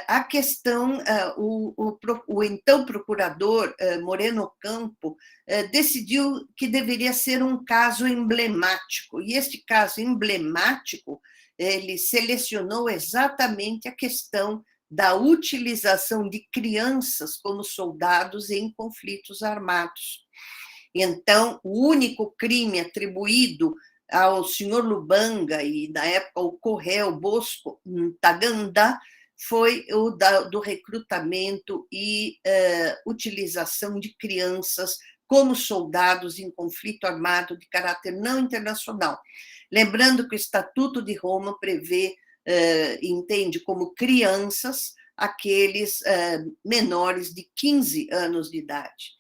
A questão, o então procurador Moreno Ocampo decidiu que deveria ser um caso emblemático, e este caso emblemático, ele selecionou exatamente a questão da utilização de crianças como soldados em conflitos armados. Então, o único crime atribuído ao senhor Lubanga e, na época, o Correio Bosco Ntaganda foi o do recrutamento e utilização de crianças como soldados em conflito armado de caráter não internacional. Lembrando que o Estatuto de Roma prevê, entende como crianças aqueles menores de 15 anos de idade.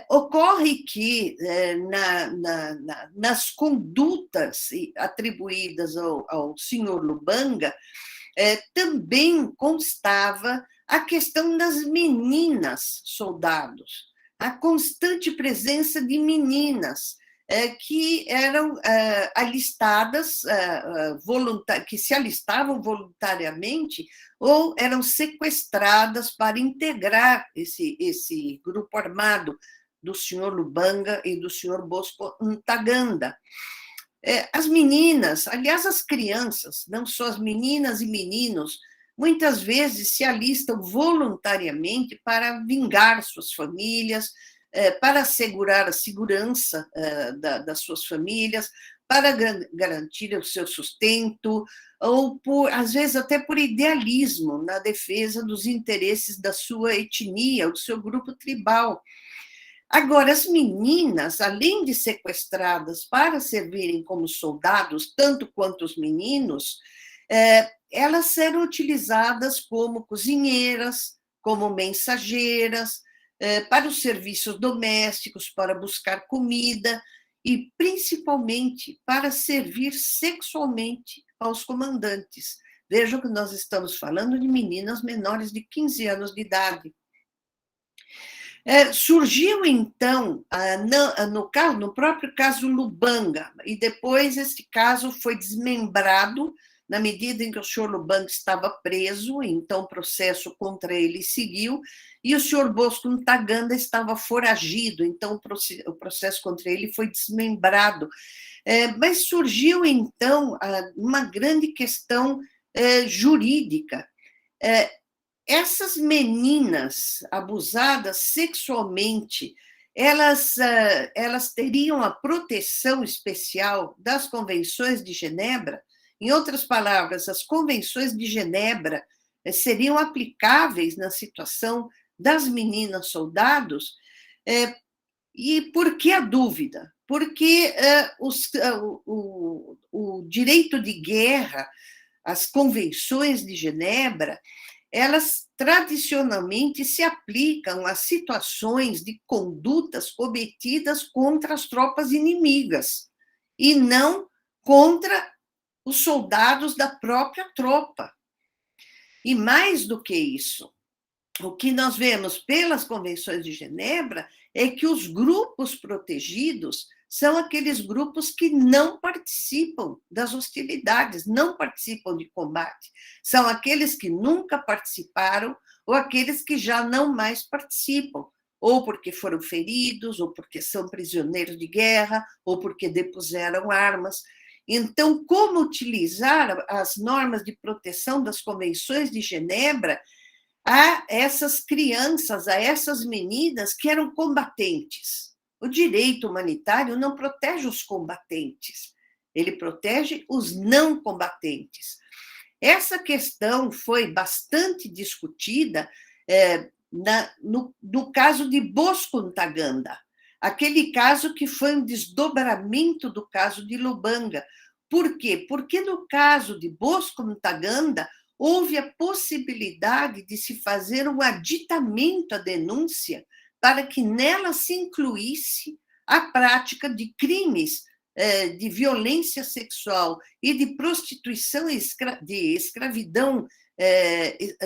Ocorre que nas condutas atribuídas ao senhor Lubanga, também constava a questão das meninas soldados, a constante presença de meninas que eram alistadas, que se alistavam voluntariamente ou eram sequestradas para integrar esse grupo armado do senhor Lubanga e do senhor Bosco Ntaganda. As meninas, aliás, as crianças, não só as meninas e meninos, muitas vezes se alistam voluntariamente para vingar suas famílias, para assegurar a segurança das suas famílias, para garantir o seu sustento, ou, às vezes, até por idealismo na defesa dos interesses da sua etnia, do seu grupo tribal. Agora, as meninas, além de sequestradas para servirem como soldados, tanto quanto os meninos, elas eram utilizadas como cozinheiras, como mensageiras, para os serviços domésticos, para buscar comida e, principalmente, para servir sexualmente aos comandantes. Vejam que nós estamos falando de meninas menores de 15 anos de idade. Surgiu, então, no próprio caso Lubanga, e depois esse caso foi desmembrado na medida em que o senhor Lubanga estava preso, então o processo contra ele seguiu, e o senhor Bosco Ntaganda estava foragido, então o processo contra ele foi desmembrado. Mas surgiu, então, uma grande questão jurídica. Essas meninas abusadas sexualmente, elas teriam a proteção especial das convenções de Genebra? Em outras palavras, as convenções de Genebra seriam aplicáveis na situação das meninas soldados? E por que a dúvida? Porque o direito de guerra, as convenções de Genebra, elas tradicionalmente se aplicam a situações de condutas cometidas contra as tropas inimigas, e não contra os soldados da própria tropa. E mais do que isso, o que nós vemos pelas convenções de Genebra é que os grupos protegidos são aqueles grupos que não participam das hostilidades, não participam de combate. São aqueles que nunca participaram ou aqueles que já não mais participam, ou porque foram feridos, ou porque são prisioneiros de guerra, ou porque depuseram armas. Então, como utilizar as normas de proteção das convenções de Genebra a essas crianças, a essas meninas que eram combatentes? O direito humanitário não protege os combatentes, ele protege os não combatentes. Essa questão foi bastante discutida no caso de Bosco Ntaganda, aquele caso que foi um desdobramento do caso de Lubanga. Por quê? Porque no caso de Bosco Ntaganda, houve a possibilidade de se fazer um aditamento à denúncia para que nela se incluísse a prática de crimes de violência sexual e de prostituição, de escravidão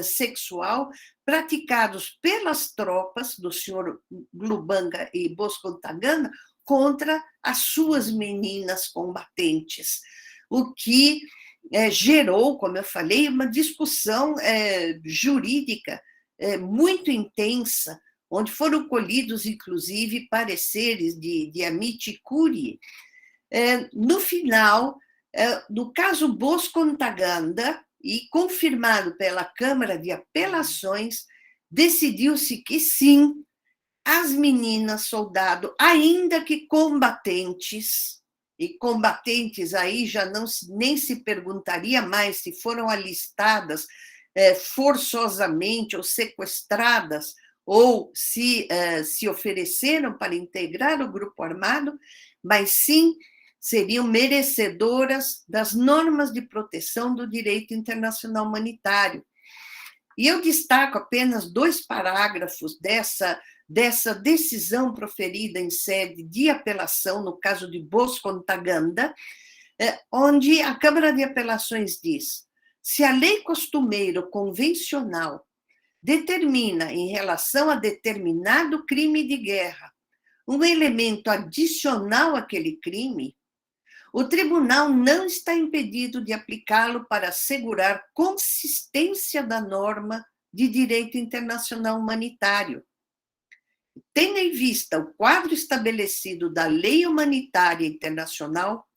sexual, praticados pelas tropas do senhor Lubanga e Bosco Ntaganda contra as suas meninas combatentes, o que gerou, como eu falei, uma discussão jurídica muito intensa, onde foram colhidos, inclusive, pareceres de Amici Curiae. No final, no caso Bosco Ntaganda, e confirmado pela Câmara de Apelações, decidiu-se que sim, as meninas soldado, ainda que combatentes, e combatentes aí já nem se perguntaria mais se foram alistadas forçosamente ou sequestradas, ou se ofereceram para integrar o grupo armado, mas sim seriam merecedoras das normas de proteção do direito internacional humanitário. E eu destaco apenas 2 parágrafos dessa decisão proferida em sede de apelação, no caso de Bosco Ntaganda, onde a Câmara de Apelações diz: se a lei costumeira ou convencional determina, em relação a determinado crime de guerra, um elemento adicional àquele crime, o tribunal não está impedido de aplicá-lo para assegurar consistência da norma de direito internacional humanitário. Tendo em vista o quadro estabelecido da lei humanitária internacional,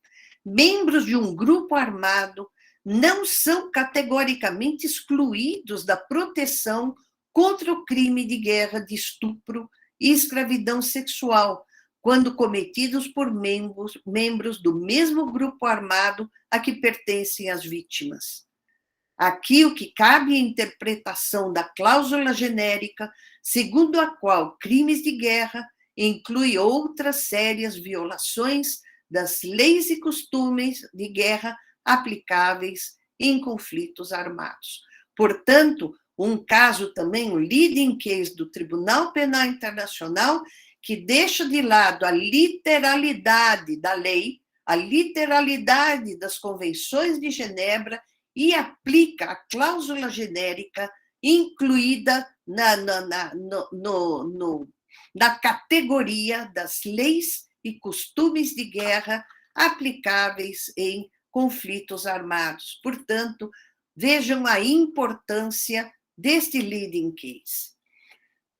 membros de um grupo armado não são categoricamente excluídos da proteção contra o crime de guerra de estupro e escravidão sexual, quando cometidos por membros do mesmo grupo armado a que pertencem as vítimas. Aqui o que cabe é a interpretação da cláusula genérica, segundo a qual crimes de guerra inclui outras sérias violações das leis e costumes de guerra aplicáveis em conflitos armados. Portanto, um caso também, o leading case do Tribunal Penal Internacional, que deixa de lado a literalidade da lei, a literalidade das convenções de Genebra e aplica a cláusula genérica incluída na categoria das leis e costumes de guerra aplicáveis em conflitos armados. Portanto, vejam a importância deste leading case.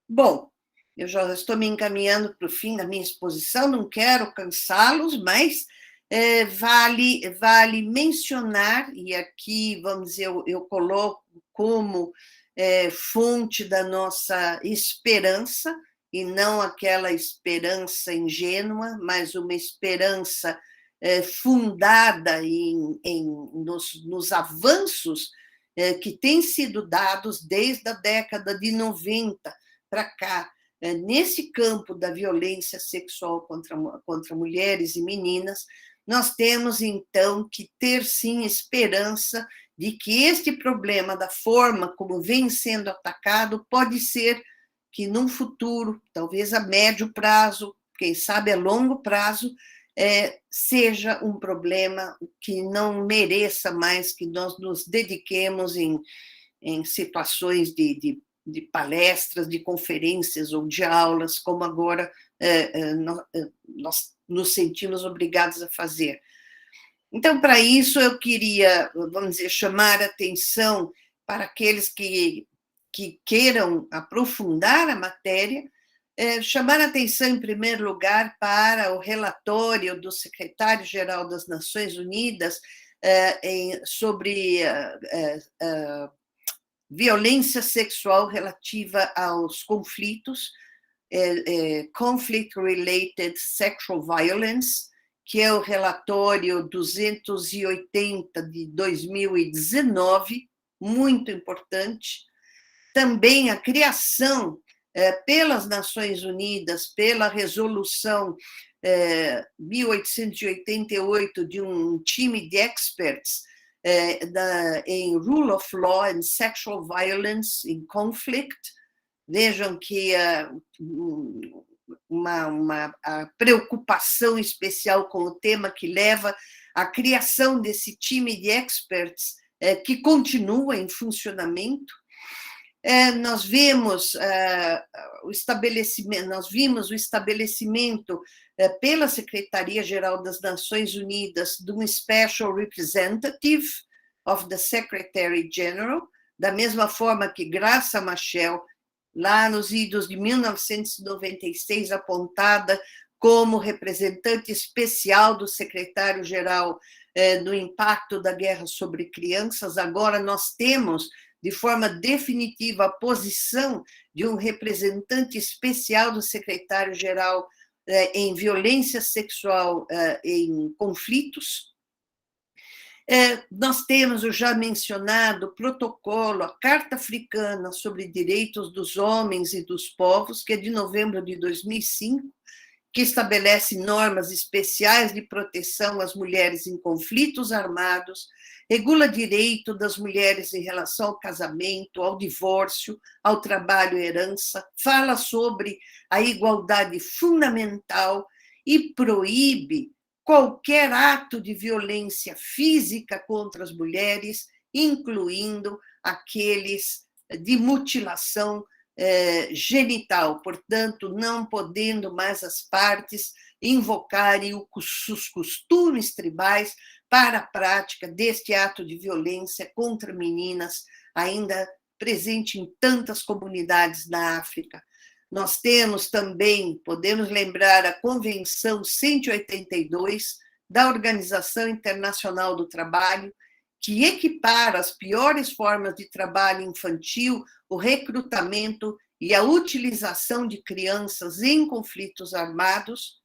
Bom, eu já estou me encaminhando para o fim da minha exposição, não quero cansá-los, mas vale mencionar, e aqui, vamos dizer, eu coloco como fonte da nossa esperança, e não aquela esperança ingênua, mas uma esperança fundada nos avanços que têm sido dados desde a década de 90 para cá, nesse campo da violência sexual contra mulheres e meninas. Nós temos, então, que ter, sim, esperança de que este problema, da forma como vem sendo atacado, pode ser que, num futuro, talvez a médio prazo, quem sabe a longo prazo, seja um problema que não mereça mais que nós nos dediquemos em situações de palestras, de conferências ou de aulas, como agora nós nos sentimos obrigados a fazer. Então, para isso, eu queria, vamos dizer, chamar a atenção para aqueles que queiram aprofundar a matéria, chamar a atenção, em primeiro lugar, para o relatório do secretário-geral das Nações Unidas sobre violência sexual relativa aos conflitos, Conflict-Related Sexual Violence, que é o relatório 280 de 2019, muito importante. Também a criação pelas Nações Unidas, pela resolução 1888, de um time de experts em Rule of Law and Sexual Violence in Conflict. Vejam que a preocupação especial com o tema que leva à criação desse time de experts que continua em funcionamento. Nós vimos o estabelecimento pela Secretaria-Geral das Nações Unidas de um Special Representative of the Secretary-General, da mesma forma que Graça Machel, lá nos idos de 1996, apontada como representante especial do secretário-geral no impacto da guerra sobre crianças. Agora nós temos, de forma definitiva, a posição de um representante especial do secretário-geral em violência sexual em conflitos. Nós temos o já mencionado protocolo, a Carta Africana sobre Direitos dos Homens e dos Povos, que é de novembro de 2005, que estabelece normas especiais de proteção às mulheres em conflitos armados, regula direito das mulheres em relação ao casamento, ao divórcio, ao trabalho e herança, fala sobre a igualdade fundamental e proíbe qualquer ato de violência física contra as mulheres, incluindo aqueles de mutilação genital, portanto, não podendo mais as partes invocarem os costumes tribais para a prática deste ato de violência contra meninas, ainda presente em tantas comunidades na África. Nós temos também, podemos lembrar, a Convenção 182 da Organização Internacional do Trabalho, que equipara as piores formas de trabalho infantil, o recrutamento e a utilização de crianças em conflitos armados.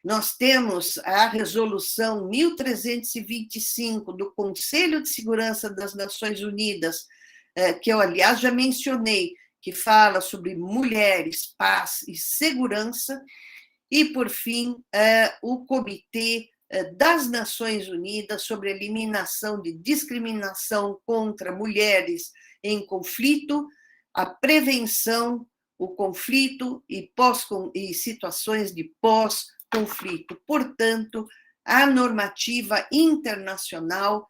Nós temos a Resolução 1325 do Conselho de Segurança das Nações Unidas, que eu, aliás, já mencionei, que fala sobre mulheres, paz e segurança. E, por fim, o Comitê das Nações Unidas sobre a eliminação de discriminação contra mulheres em conflito, a prevenção, o conflito e situações de pós-conflito. Portanto, a normativa internacional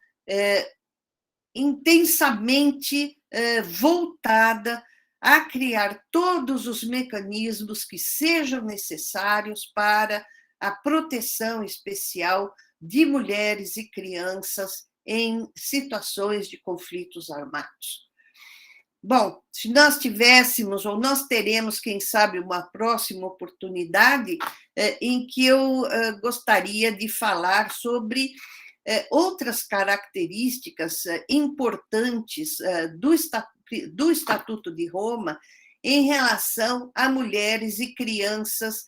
intensamente voltada a criar todos os mecanismos que sejam necessários para a proteção especial de mulheres e crianças em situações de conflitos armados. Bom, se nós tivéssemos, ou nós teremos, quem sabe, uma próxima oportunidade em que eu gostaria de falar sobre outras características importantes do Estatuto de Roma em relação a mulheres e crianças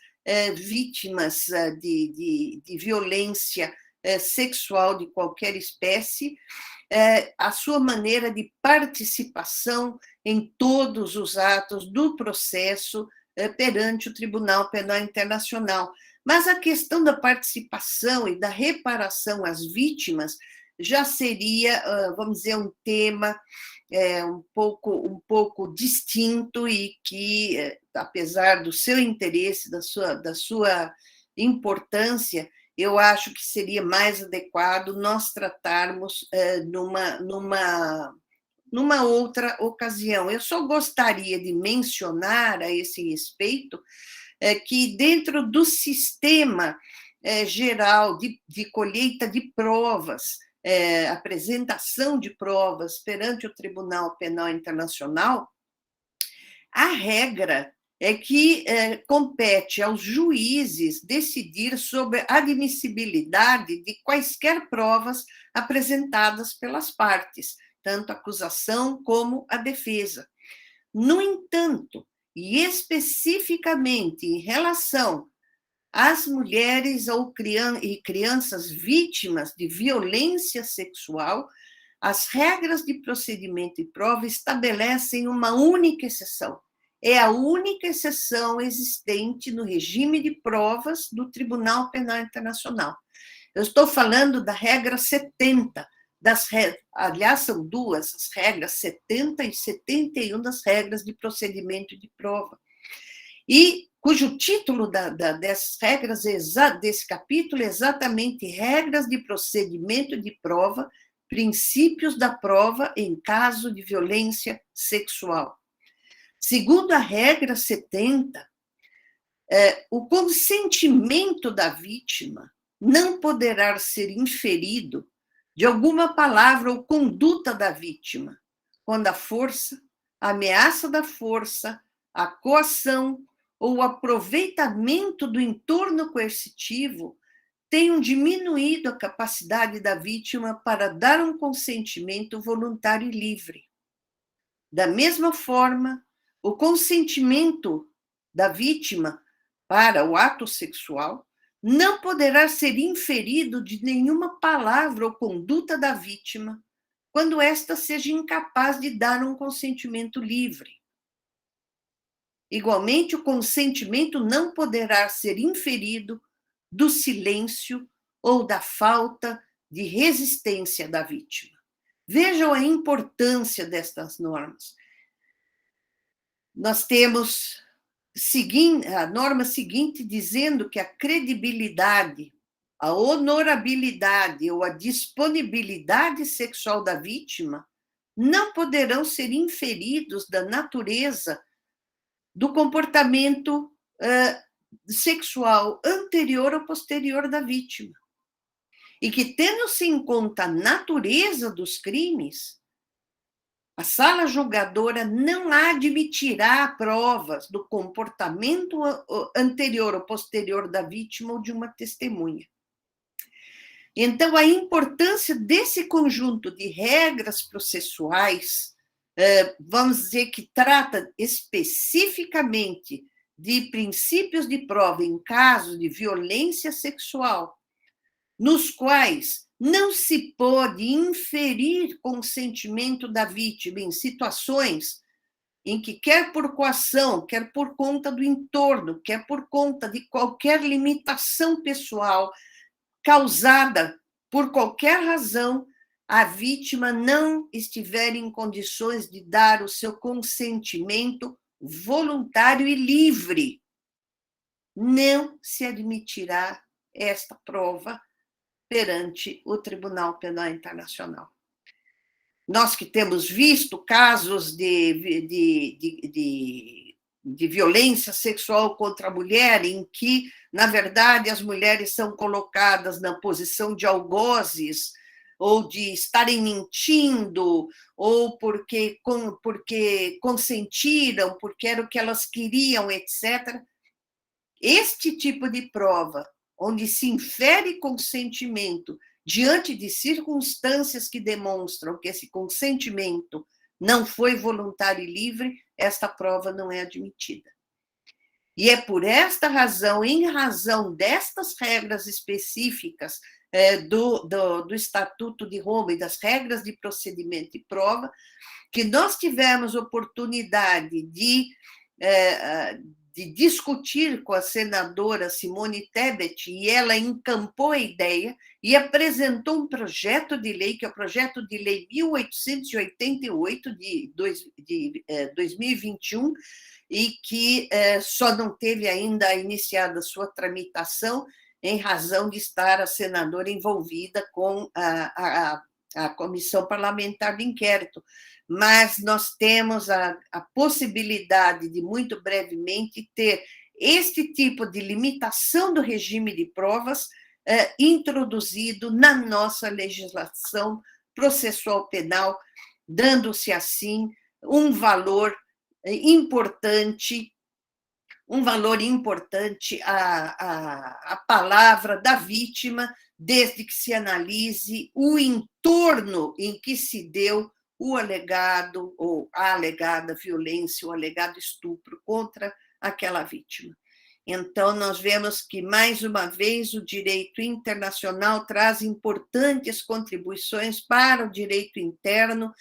vítimas de violência sexual de qualquer espécie, a sua maneira de participação em todos os atos do processo perante o Tribunal Penal Internacional. Mas a questão da participação e da reparação às vítimas já seria, vamos dizer, um tema um pouco distinto e que, apesar do seu interesse, da sua importância, eu acho que seria mais adequado nós tratarmos numa outra ocasião. Eu só gostaria de mencionar a esse respeito que dentro do sistema geral de colheita de provas, apresentação de provas perante o Tribunal Penal Internacional, a regra é que compete aos juízes decidir sobre a admissibilidade de quaisquer provas apresentadas pelas partes, tanto a acusação como a defesa. No entanto, e especificamente em relação às mulheres e crianças vítimas de violência sexual, as regras de procedimento e prova estabelecem uma única exceção. É a única exceção existente no regime de provas do Tribunal Penal Internacional. Eu estou falando da regra 70, aliás, são duas, as regras 70 e 71 das regras de procedimento e de prova, e cujo título dessas regras, desse capítulo, é exatamente Regras de Procedimento e de Prova, Princípios da Prova em Caso de Violência Sexual. Segundo a regra 70, o consentimento da vítima não poderá ser inferido de alguma palavra ou conduta da vítima, quando a força, a ameaça da força, a coação ou o aproveitamento do entorno coercitivo tenham diminuído a capacidade da vítima para dar um consentimento voluntário e livre. Da mesma forma, o consentimento da vítima para o ato sexual não poderá ser inferido de nenhuma palavra ou conduta da vítima quando esta seja incapaz de dar um consentimento livre. Igualmente, o consentimento não poderá ser inferido do silêncio ou da falta de resistência da vítima. Vejam a importância destas normas. Nós temos a norma seguinte dizendo que a credibilidade, a honorabilidade ou a disponibilidade sexual da vítima não poderão ser inferidos da natureza do comportamento sexual anterior ou posterior da vítima. E que, tendo-se em conta a natureza dos crimes, a sala julgadora não admitirá provas do comportamento anterior ou posterior da vítima ou de uma testemunha. Então, a importância desse conjunto de regras processuais, vamos dizer que trata especificamente de princípios de prova em casos de violência sexual, nos quais não se pode inferir consentimento da vítima em situações em que, quer por coação, quer por conta do entorno, quer por conta de qualquer limitação pessoal causada por qualquer razão, a vítima não estiver em condições de dar o seu consentimento voluntário e livre, não se admitirá esta prova perante o Tribunal Penal Internacional. Nós que temos visto casos de de violência sexual contra a mulher, em que, na verdade, as mulheres são colocadas na posição de algozes, ou de estarem mentindo, ou porque consentiram, porque era o que elas queriam, etc. Este tipo de prova, onde se infere consentimento diante de circunstâncias que demonstram que esse consentimento não foi voluntário e livre, esta prova não é admitida. E é por esta razão, em razão destas regras específicas do Estatuto de Roma e das regras de procedimento e prova, que nós tivemos oportunidade de discutir com a senadora Simone Tebet, e ela encampou a ideia e apresentou um projeto de lei, que é o projeto de lei 1888 de 2021, e que só não teve ainda iniciada a sua tramitação em razão de estar a senadora envolvida com a comissão parlamentar de inquérito. Mas nós temos a possibilidade de, muito brevemente, ter este tipo de limitação do regime de provas introduzido na nossa legislação processual penal, dando-se, assim, um valor importante à palavra da vítima, desde que se analise o entorno em que se deu o alegado ou a alegada violência, o alegado estupro contra aquela vítima. Então, nós vemos que, mais uma vez, o direito internacional traz importantes contribuições para o direito interno,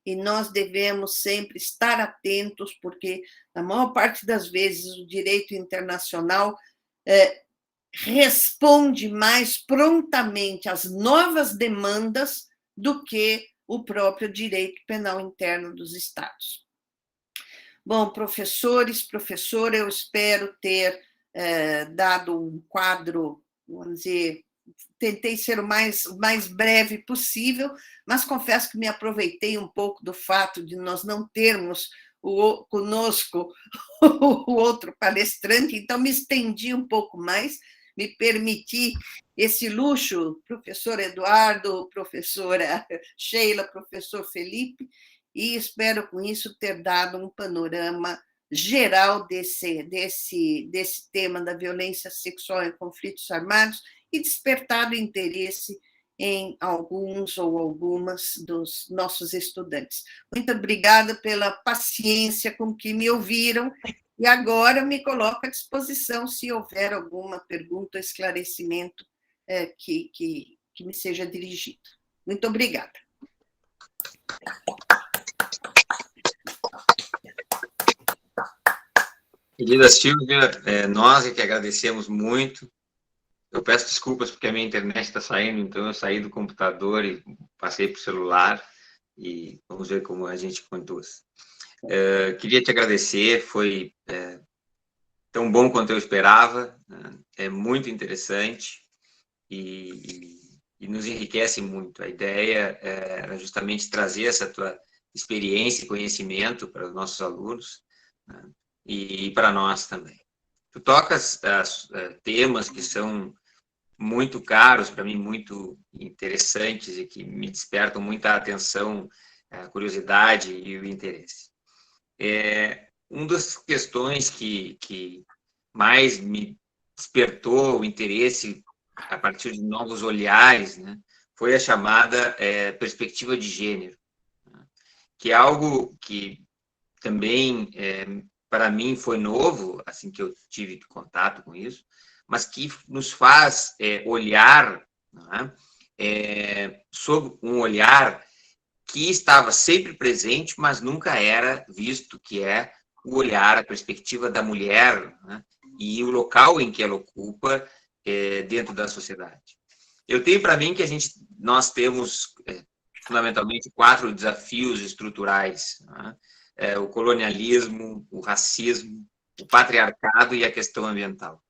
e nós devemos sempre estar atentos, porque, na maior parte das vezes, o direito internacional responde mais prontamente às novas demandas do que o próprio direito penal interno dos Estados. Bom, professores, professora, eu espero ter dado um quadro, vamos dizer, tentei ser o mais breve possível, mas confesso que me aproveitei um pouco do fato de nós não termos conosco o outro palestrante, então me estendi um pouco mais, me permiti esse luxo, professor Eduardo, professora Sheila, professor Felipe, e espero com isso ter dado um panorama geral desse tema da violência sexual em conflitos armados e despertado interesse em alguns ou algumas dos nossos estudantes. Muito obrigada pela paciência com que me ouviram, e agora me coloco à disposição se houver alguma pergunta ou esclarecimento que me seja dirigido. Muito obrigada. Querida Silvia, nós é que agradecemos muito. Eu peço desculpas porque a minha internet está saindo, então eu saí do computador e passei para o celular, e vamos ver como a gente conduz. Queria te agradecer, foi tão bom quanto eu esperava, é muito interessante e nos enriquece muito. A ideia era justamente trazer essa tua experiência e conhecimento para os nossos alunos, né, e para nós também. Tu tocas temas que são muito caros para mim, muito interessantes e que me despertam muita atenção, a curiosidade e o interesse. Uma das questões que mais me despertou o interesse a partir de novos olhares, né, foi a chamada perspectiva de gênero, né, que é algo que também para mim foi novo, assim que eu tive contato com isso, mas que nos faz olhar, né, sob um olhar que estava sempre presente, mas nunca era visto, que é o olhar, a perspectiva da mulher, né, e o local em que ela ocupa dentro da sociedade. Eu tenho para mim que nós temos fundamentalmente 4 desafios estruturais, né, o colonialismo, o racismo, o patriarcado e a questão ambiental.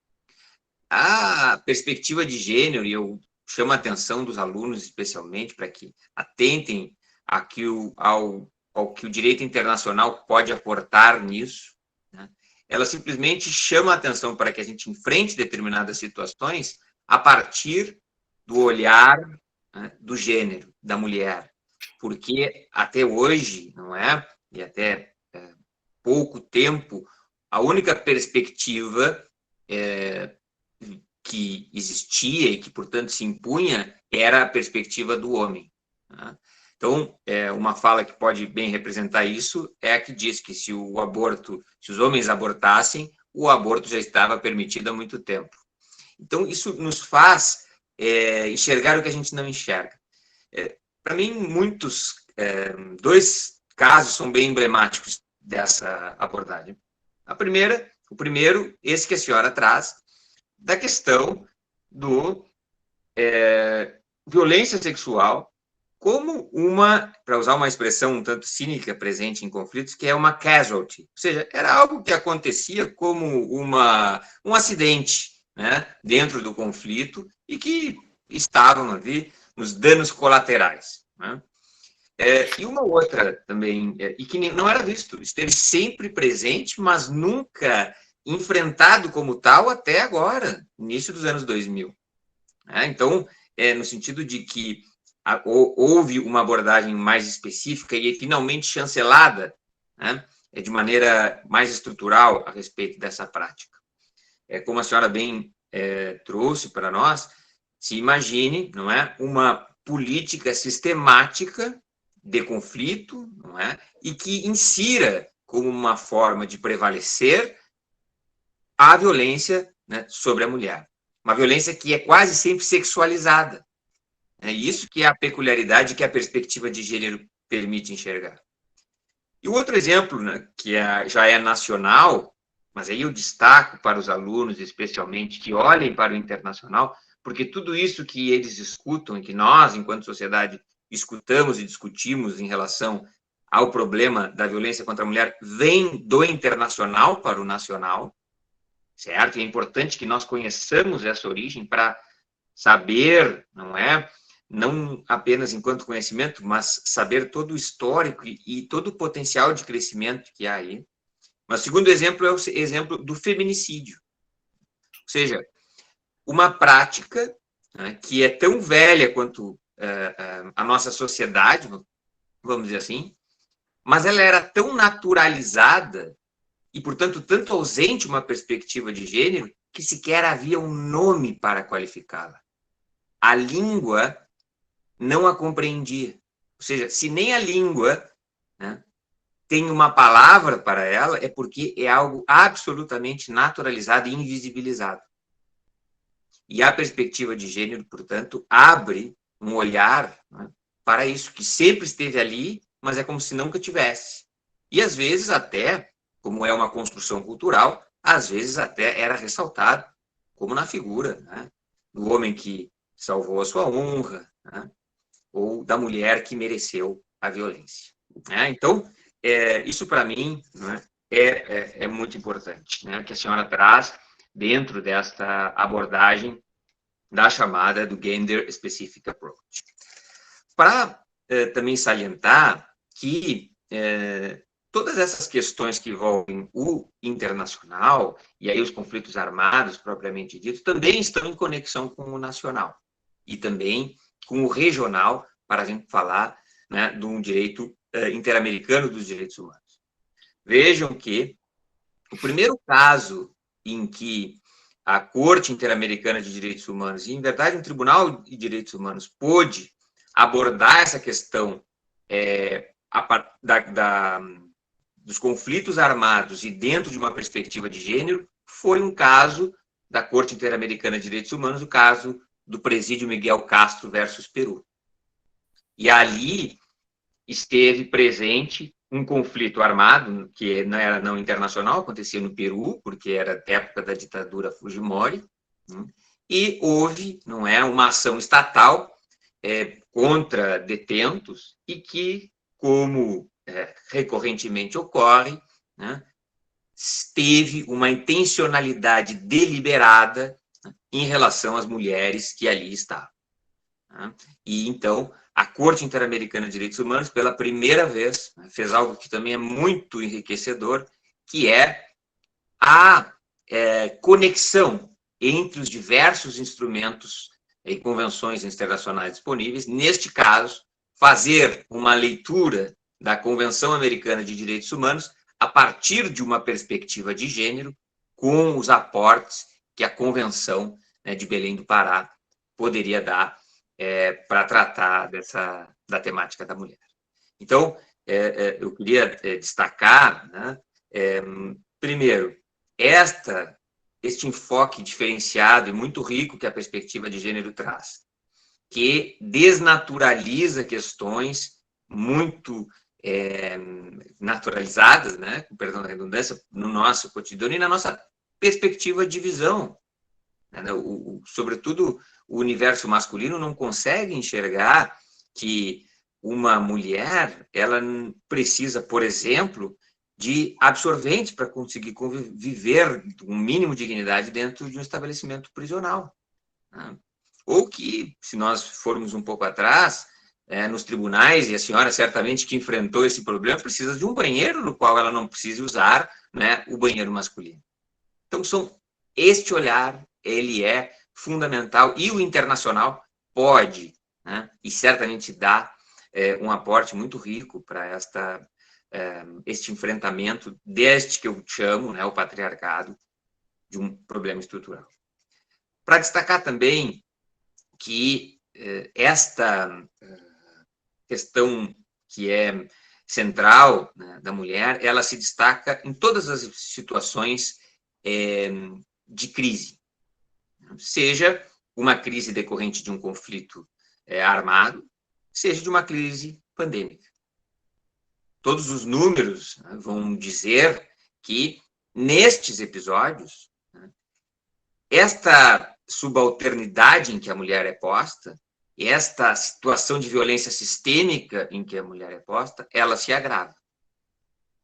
A perspectiva de gênero, e eu chamo a atenção dos alunos especialmente para que atentem ao que o direito internacional pode aportar nisso, né, ela simplesmente chama a atenção para que a gente enfrente determinadas situações a partir do olhar, né, do gênero, da mulher. Porque até hoje, não é? E até pouco tempo, a única perspectiva que existia e que, portanto, se impunha era a perspectiva do homem. Né? Então, uma fala que pode bem representar isso é a que diz que se os homens abortassem, o aborto já estava permitido há muito tempo. Então, isso nos faz enxergar o que a gente não enxerga. Para mim, dois casos são bem emblemáticos dessa abordagem. O primeiro, esse que a senhora traz, da questão do violência sexual como para usar uma expressão um tanto cínica presente em conflitos, que é uma casualty, ou seja, era algo que acontecia como um acidente, né, dentro do conflito e que estavam ali nos danos colaterais. Né? E uma outra também, e que não era visto, esteve sempre presente, mas nunca enfrentado como tal até agora, início dos anos 2000. Então, no sentido de que houve uma abordagem mais específica e finalmente chancelada, né, de maneira mais estrutural a respeito dessa prática. Como a senhora bem trouxe para nós, se imagine, não é, uma política sistemática de conflito, não é, e que insira como uma forma de prevalecer a violência, né, sobre a mulher. Uma violência que é quase sempre sexualizada. É isso que é a peculiaridade que a perspectiva de gênero permite enxergar. E o outro exemplo, né, que já é nacional, mas aí eu destaco para os alunos, especialmente, que olhem para o internacional, porque tudo isso que eles escutam e que nós, enquanto sociedade, escutamos e discutimos em relação ao problema da violência contra a mulher, vem do internacional para o nacional, certo? E é importante que nós conheçamos essa origem para saber, não é? Não apenas enquanto conhecimento, mas saber todo o histórico e todo o potencial de crescimento que há aí. Mas o segundo exemplo é o exemplo do feminicídio. Ou seja, uma prática, né, que é tão velha quanto a nossa sociedade, vamos dizer assim, mas ela era tão naturalizada e, portanto, tanto ausente uma perspectiva de gênero que sequer havia um nome para qualificá-la. A língua não a compreendia. Ou seja, se nem a língua, né, tem uma palavra para ela, é porque é algo absolutamente naturalizado e invisibilizado. E a perspectiva de gênero, portanto, abre um olhar, né, para isso, que sempre esteve ali, mas é como se nunca tivesse. E, às vezes, até, como é uma construção cultural, às vezes até era ressaltado, como na figura, né, do homem que salvou a sua honra, né, ou da mulher que mereceu a violência. Né? Então, isso para mim, né, é muito importante, né, que a senhora traz dentro desta abordagem da chamada do Gender Specific Approach. Para também salientar que todas essas questões que envolvem o internacional, e aí os conflitos armados, propriamente dito, também estão em conexão com o nacional, e também com o regional, para a gente falar, né, de um direito interamericano dos direitos humanos. Vejam que o primeiro caso em que a Corte Interamericana de Direitos Humanos, e, em verdade, um Tribunal de Direitos Humanos, pôde abordar essa questão dos conflitos armados e dentro de uma perspectiva de gênero, foi um caso da Corte Interamericana de Direitos Humanos, o caso do presídio Miguel Castro versus Peru. E ali esteve presente um conflito armado, que não era não internacional, acontecia no Peru, porque era época da ditadura Fujimori, né? E houve, não é, uma ação estatal contra detentos e que, como recorrentemente ocorre, né, teve uma intencionalidade deliberada, né, em relação às mulheres que ali estavam. Né? E, então, a Corte Interamericana de Direitos Humanos, pela primeira vez, fez algo que também é muito enriquecedor, que é a conexão entre os diversos instrumentos e convenções internacionais disponíveis, neste caso, fazer uma leitura da Convenção Americana de Direitos Humanos a partir de uma perspectiva de gênero, com os aportes que a Convenção, né, de Belém do Pará poderia dar para tratar da temática da mulher. Então, eu queria destacar, né, primeiro, este enfoque diferenciado e muito rico que a perspectiva de gênero traz, que desnaturaliza questões muito naturalizadas, né, com perdão da redundância, no nosso cotidiano e na nossa perspectiva de visão. Sobretudo, o universo masculino não consegue enxergar que uma mulher, ela precisa, por exemplo, de absorventes para conseguir viver um mínimo de dignidade dentro de um estabelecimento prisional, né? Ou que, se nós formos um pouco atrás, nos tribunais, e a senhora certamente que enfrentou esse problema, precisa de um banheiro no qual ela não precise usar, né, o banheiro masculino. Então, este olhar, ele é fundamental, e o internacional pode, né, e certamente dá um aporte muito rico para este enfrentamento deste que eu chamo, né, o patriarcado, de um problema estrutural. Para destacar também que esta questão que é central, né, da mulher, ela se destaca em todas as situações de crise, seja uma crise decorrente de um conflito armado, seja de uma crise pandêmica. Todos os números, né, vão dizer que, nestes episódios, né, esta subalternidade em que a mulher é posta, esta situação de violência sistêmica em que a mulher é posta, ela se agrava,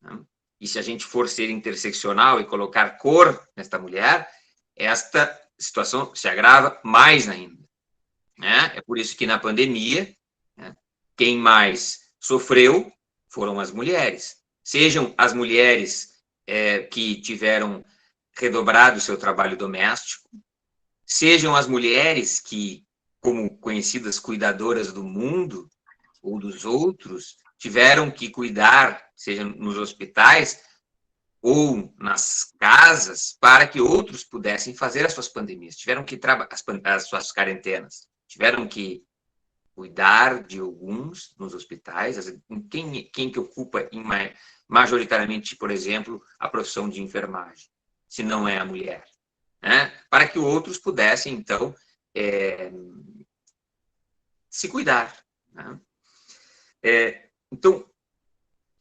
né? E se a gente for ser interseccional e colocar cor nesta mulher, esta situação se agrava mais ainda, né? É por isso que, na pandemia, né, quem mais sofreu foram as mulheres. Sejam as mulheres que tiveram redobrado o seu trabalho doméstico, sejam as mulheres que, como conhecidas cuidadoras do mundo ou dos outros, tiveram que cuidar, seja nos hospitais ou nas casas, para que outros pudessem fazer as suas pandemias, tiveram que as suas quarentenas, tiveram que cuidar de alguns nos hospitais, quem que ocupa majoritariamente, por exemplo, a profissão de enfermagem, se não é a mulher, né? Para que outros pudessem, então, se cuidar, né? Então,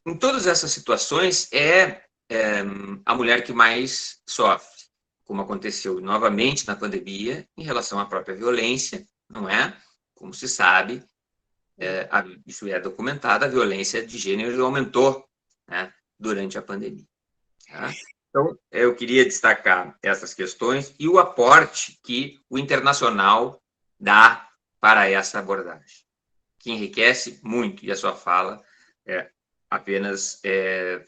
em todas essas situações, a mulher que mais sofre, como aconteceu novamente na pandemia, em relação à própria violência, não é? Como se sabe, isso é documentado, a violência de gênero aumentou, né, durante a pandemia. Tá? Então, eu queria destacar essas questões e o aporte que o internacional dá para essa abordagem, que enriquece muito, e a sua fala apenas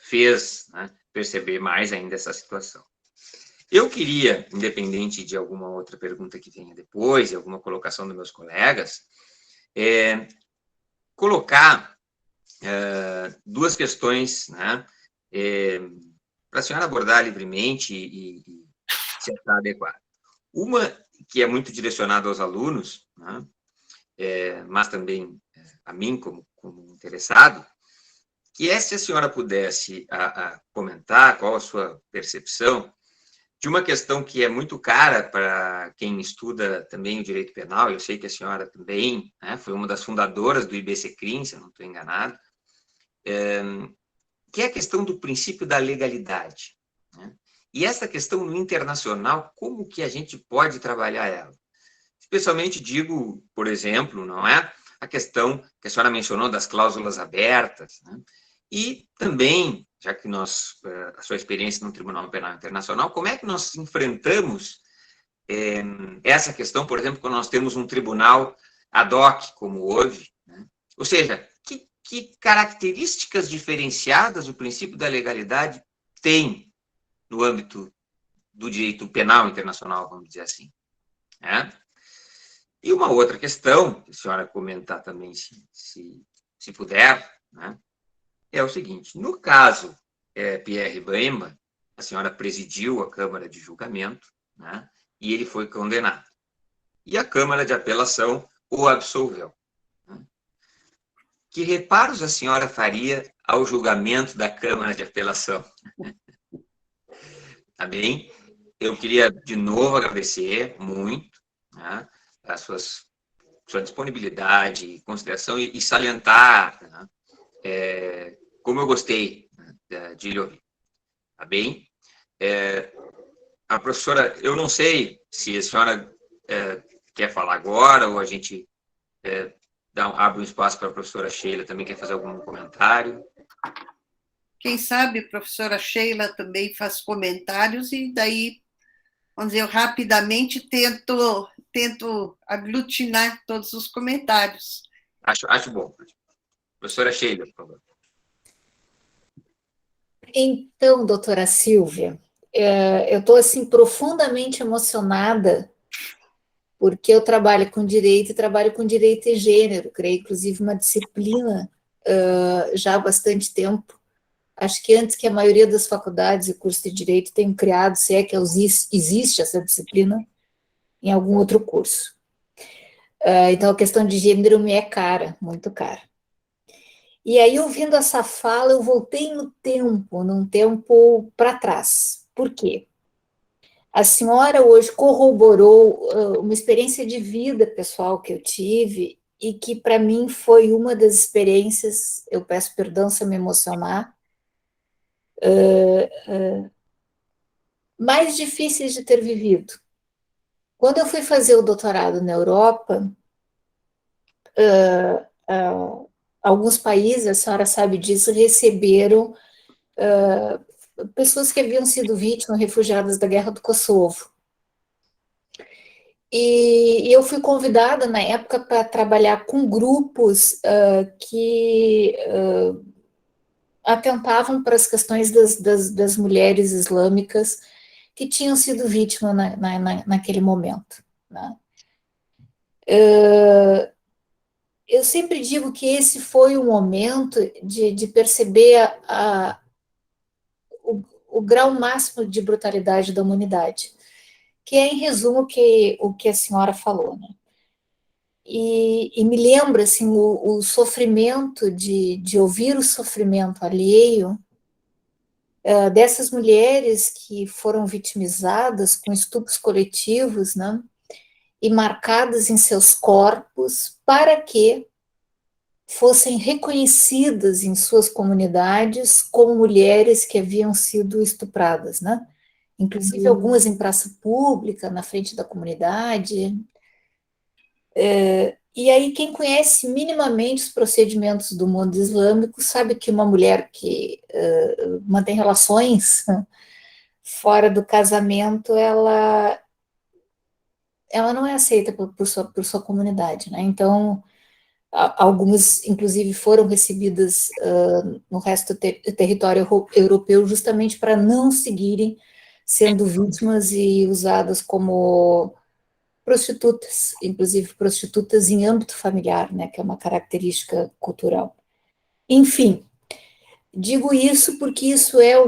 fez, né, perceber mais ainda essa situação. Eu queria, independente de alguma outra pergunta que venha depois, e alguma colocação dos meus colegas, colocar duas questões, né, para a senhora abordar livremente e se achar adequado. Uma que é muito direcionada aos alunos, né, mas também a mim como interessado, que se a senhora pudesse comentar qual a sua percepção de uma questão que é muito cara para quem estuda também o direito penal. Eu sei que a senhora também, né, foi uma das fundadoras do IBCCRIM, se eu não estou enganado, que é a questão do princípio da legalidade, né? E essa questão no internacional, como que a gente pode trabalhar ela? Especialmente, digo, por exemplo, não é, a questão que a senhora mencionou das cláusulas abertas, né? E também, já que a sua experiência no Tribunal Penal Internacional, como é que nós enfrentamos essa questão, por exemplo, quando nós temos um tribunal ad hoc, como houve, né? Ou seja, que características diferenciadas o princípio da legalidade tem no âmbito do direito penal internacional, vamos dizer assim. Né? E uma outra questão, que a senhora comentar também, se puder, né, é o seguinte: no caso Pierre Bemba, a senhora presidiu a Câmara de Julgamento, né, e ele foi condenado. E a Câmara de Apelação o absolveu. Né? Que reparos a senhora faria ao julgamento da Câmara de Apelação? Tá bem? Eu queria, de novo, agradecer muito, né, a sua disponibilidade e consideração e salientar, né, como eu gostei, né, de lhe ouvir. Tá bem? A professora, eu não sei se a senhora quer falar agora ou a gente abre um espaço para a professora Sheila também quer fazer algum comentário. Quem sabe a professora Sheila também faz comentários e daí, vamos dizer, eu rapidamente tento aglutinar todos os comentários. Acho bom. Professora Sheila, por favor. Então, doutora Silvia, eu estou assim, profundamente emocionada, porque eu trabalho com direito e gênero, criei inclusive uma disciplina já há bastante tempo. Acho que antes que a maioria das faculdades e cursos de direito tenham criado, se é que existe essa disciplina, em algum outro curso. Então, a questão de gênero me é cara, muito cara. E aí, ouvindo essa fala, eu voltei num tempo para trás. Por quê? A senhora hoje corroborou uma experiência de vida pessoal que eu tive e que, para mim, foi uma das experiências, eu peço perdão se eu me emocionar, mais difíceis de ter vivido. Quando eu fui fazer o doutorado na Europa, alguns países, a senhora sabe disso, receberam pessoas que haviam sido vítimas, refugiadas da Guerra do Kosovo. E eu fui convidada, na época, para trabalhar com grupos que atentavam para as questões das mulheres islâmicas que tinham sido vítimas naquele momento. Né? Eu sempre digo que esse foi o momento de perceber o grau máximo de brutalidade da humanidade, que é, em resumo, o que a senhora falou. Né? E me lembra assim, o sofrimento de ouvir o sofrimento alheio dessas mulheres que foram vitimizadas com estupros coletivos, né? E marcadas em seus corpos para que fossem reconhecidas em suas comunidades como mulheres que haviam sido estupradas, né? Inclusive algumas em praça pública, na frente da comunidade. E aí quem conhece minimamente os procedimentos do mundo islâmico sabe que uma mulher que mantém relações fora do casamento, ela não é aceita por sua comunidade, né? Então, algumas, inclusive, foram recebidas no resto do território europeu justamente para não seguirem sendo vítimas e usadas como prostitutas, inclusive prostitutas em âmbito familiar, né, que é uma característica cultural. Enfim, digo isso porque isso é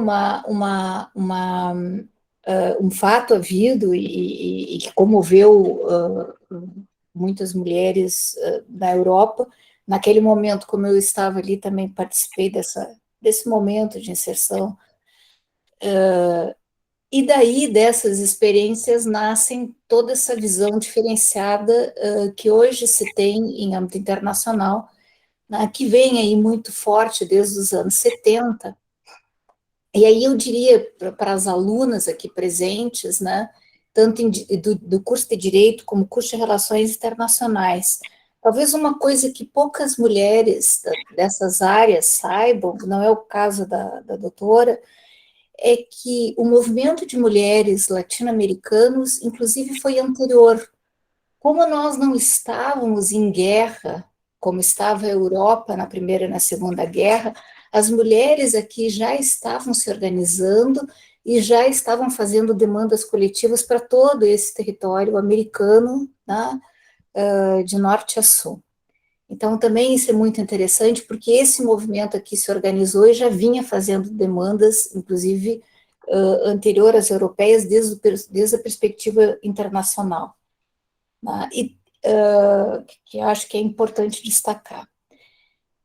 um fato havido e que comoveu muitas mulheres na Europa. Naquele momento, como eu estava ali, também participei desse momento de inserção. E daí, dessas experiências, nascem toda essa visão diferenciada que hoje se tem em âmbito internacional, né, que vem aí muito forte desde os anos 70. E aí eu diria para as alunas aqui presentes, né, tanto do curso de Direito como curso de Relações Internacionais, talvez uma coisa que poucas mulheres dessas áreas saibam, não é o caso da doutora, é que o movimento de mulheres latino-americanos, inclusive, foi anterior. Como nós não estávamos em guerra, como estava a Europa na Primeira e na Segunda Guerra, as mulheres aqui já estavam se organizando e já estavam fazendo demandas coletivas para todo esse território americano, né, de norte a sul. Então, também isso é muito interessante, porque esse movimento aqui se organizou e já vinha fazendo demandas, inclusive, anterior às europeias, desde a perspectiva internacional, né? E que eu acho que é importante destacar.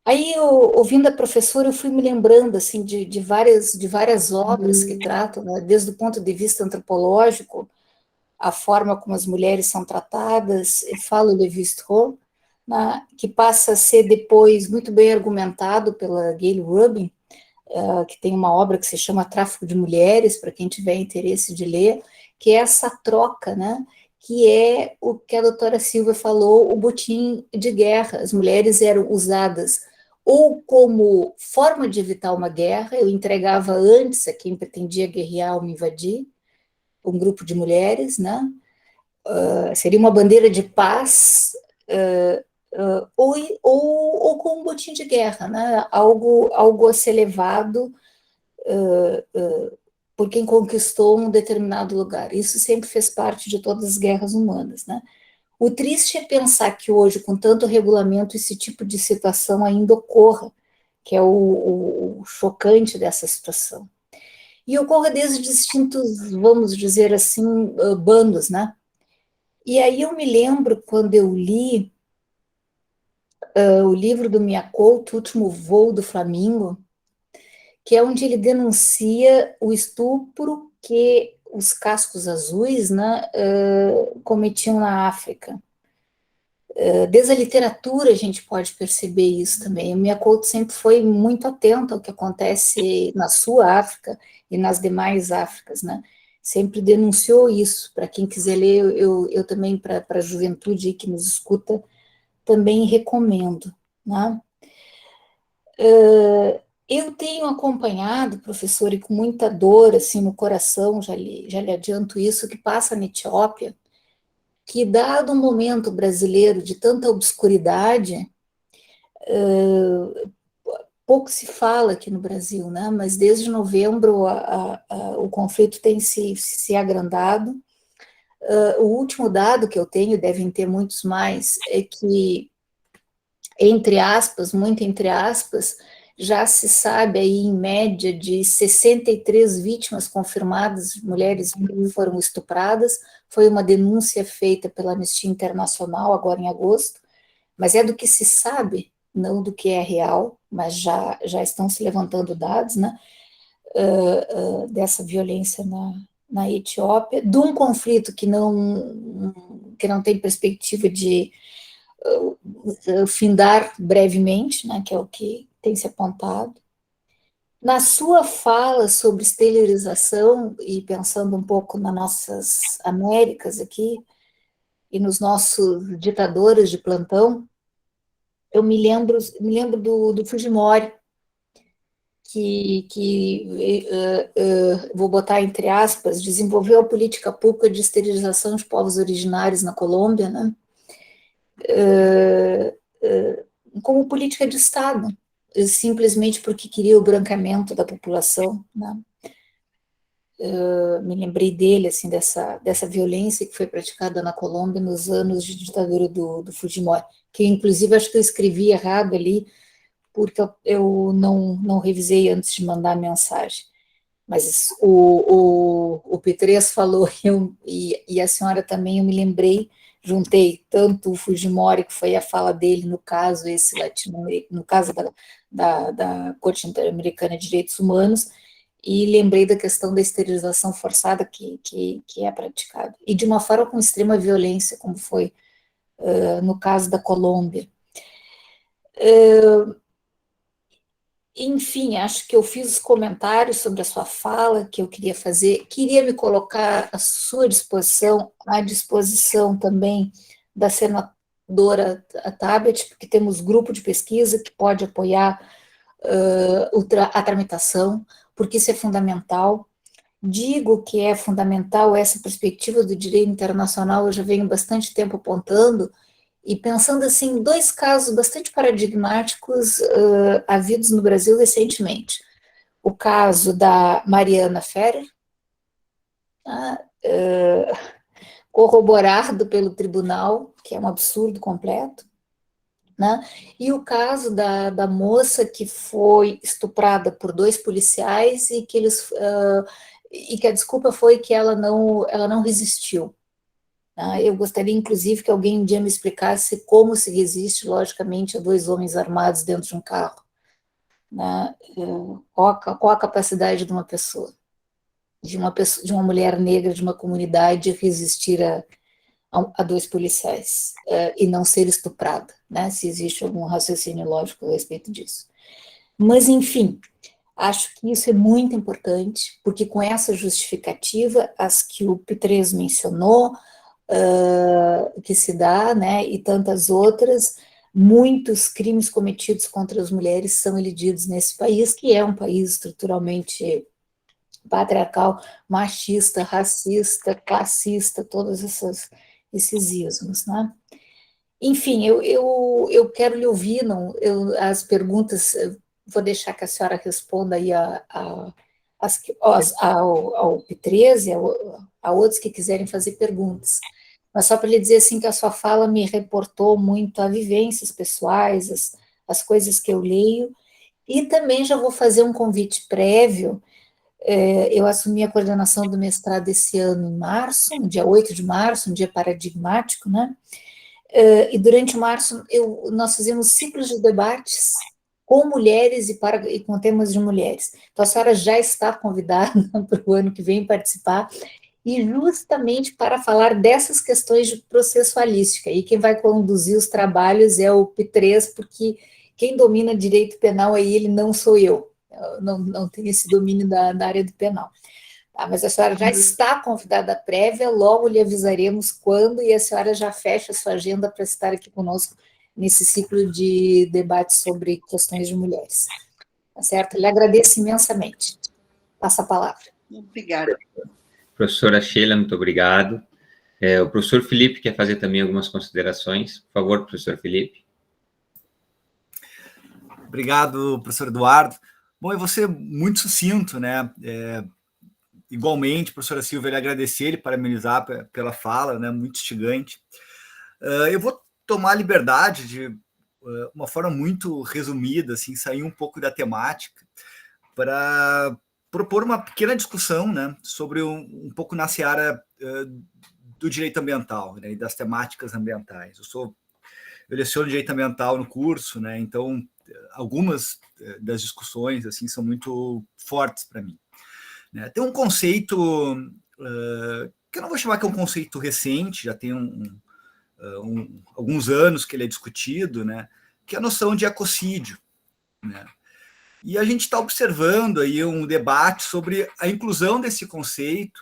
Aí, ouvindo a professora, eu fui me lembrando assim, de várias obras que tratam, né, desde o ponto de vista antropológico, a forma como as mulheres são tratadas, fala o Lévi-Strauss, né, que passa a ser depois muito bem argumentado pela Gayle Rubin, que tem uma obra que se chama Tráfico de Mulheres, para quem tiver interesse de ler, que é essa troca, né, que é o que a doutora Silvia falou, o botim de guerra. As mulheres eram usadas ou como forma de evitar uma guerra, eu entregava antes a quem pretendia guerrear ou me invadir, um grupo de mulheres, né, seria uma bandeira de paz, ou com um botim de guerra, né? Algo a ser levado por quem conquistou um determinado lugar. Isso sempre fez parte de todas as guerras humanas, né? O triste é pensar que hoje, com tanto regulamento, esse tipo de situação ainda ocorra, que é o chocante dessa situação. E ocorre desde distintos, vamos dizer assim, bandos, né? E aí eu me lembro quando eu li o livro do Miyakoto, O Último Voo do Flamingo, que é onde ele denuncia o estupro que os cascos azuis, né, cometiam na África. Desde a literatura a gente pode perceber isso também. O Miyakoto sempre foi muito atento ao que acontece na sua África e nas demais Áfricas, né? Sempre denunciou isso. Para quem quiser ler, eu também, para a juventude que nos escuta, também recomendo, né? Eu tenho acompanhado, professor, e com muita dor assim no coração, já lhe adianto isso, que passa na Etiópia, que dado o momento brasileiro de tanta obscuridade, pouco se fala aqui no Brasil, né? Mas desde novembro o conflito tem se agrandado. O último dado que eu tenho, devem ter muitos mais, é que, entre aspas, muito entre aspas, já se sabe aí em média de 63 vítimas confirmadas, mulheres que foram estupradas. Foi uma denúncia feita pela Anistia Internacional agora em agosto, mas é do que se sabe, não do que é real, mas já estão se levantando dados, né, dessa violência na Etiópia, de um conflito que não tem perspectiva de findar brevemente, né, que é o que tem se apontado. Na sua fala sobre esterilização, e pensando um pouco nas nossas Américas aqui, e nos nossos ditadores de plantão, eu me lembro do Fujimori, vou botar entre aspas, desenvolveu a política pública de esterilização de povos originários na Colômbia, né? Como política de Estado, simplesmente porque queria o branqueamento da população, né? Me lembrei dele, assim, dessa violência que foi praticada na Colômbia nos anos de ditadura do Fujimori, que inclusive acho que eu escrevi errado ali, porque eu não revisei antes de mandar a mensagem. Mas o P3 falou, e a senhora também, eu me lembrei, juntei tanto o Fujimori, que foi a fala dele no caso esse latino-americano, no caso da Corte Interamericana de Direitos Humanos, e lembrei da questão da esterilização forçada que é praticada, e de uma forma com extrema violência, como foi no caso da Colômbia. Enfim, acho que eu fiz os comentários sobre a sua fala que eu queria fazer. Queria me colocar à sua disposição, à disposição também da senadora Tabet, porque temos grupo de pesquisa que pode apoiar a tramitação, porque isso é fundamental. Digo que é fundamental essa perspectiva do direito internacional, eu já venho bastante tempo apontando, e pensando assim, dois casos bastante paradigmáticos havidos no Brasil recentemente. O caso da Mariana Ferrer, corroborado pelo tribunal, que é um absurdo completo, né? E o caso da moça que foi estuprada por 2 policiais e que e que a desculpa foi que ela não resistiu. Né? Eu gostaria, inclusive, que alguém um dia me explicasse como se resiste, logicamente, a 2 homens armados dentro de um carro. Né? Qual a capacidade de uma pessoa, de uma mulher negra de uma comunidade resistir a 2 policiais e não ser estuprada, né? Se existe algum raciocínio lógico a respeito disso. Mas, enfim, acho que isso é muito importante, porque com essa justificativa, as que o P3 mencionou, que se dá, né, e tantas outras, muitos crimes cometidos contra as mulheres são elididos nesse país, que é um país estruturalmente patriarcal, machista, racista, classista, todos esses ismos, né? Enfim, eu quero lhe ouvir, não, as perguntas, vou deixar que a senhora responda aí ao P13, a outros que quiserem fazer perguntas. Mas só para lhe dizer assim que a sua fala me reportou muito a vivências pessoais, as coisas que eu leio, e também já vou fazer um convite prévio. Eu assumi a coordenação do mestrado esse ano em março, no dia 8 de março, um dia paradigmático, né? E durante março nós fizemos ciclos de debates com mulheres e com temas de mulheres. Então a senhora já está convidada para o ano que vem participar, e justamente para falar dessas questões de processualística. E quem vai conduzir os trabalhos é o P3, porque quem domina direito penal aí, ele não sou eu não tenho esse domínio da área do penal. Tá, mas a senhora já está convidada prévia, logo lhe avisaremos quando, e a senhora já fecha a sua agenda para estar aqui conosco nesse ciclo de debate sobre questões de mulheres. Tá certo? Lhe agradeço imensamente. Passa a palavra. Obrigada. Professora Sheila, muito obrigado. O professor Felipe quer fazer também algumas considerações. Por favor, professor Felipe. Obrigado, professor Eduardo. Bom, eu vou ser muito sucinto, né? Igualmente, professora Silvia, ele agradecer, ele parabenizar pela fala, né? Muito instigante. Eu vou tomar a liberdade de, uma forma muito resumida, assim, sair um pouco da temática para propor uma pequena discussão, né, sobre um pouco na seara do direito ambiental, né, e das temáticas ambientais. Eu leciono direito ambiental no curso, né, então algumas das discussões assim são muito fortes para mim. Né. Tem um conceito que eu não vou chamar que é um conceito recente, já tem alguns anos que ele é discutido, né, que é a noção de ecocídio. Né. E a gente está observando aí um debate sobre a inclusão desse conceito,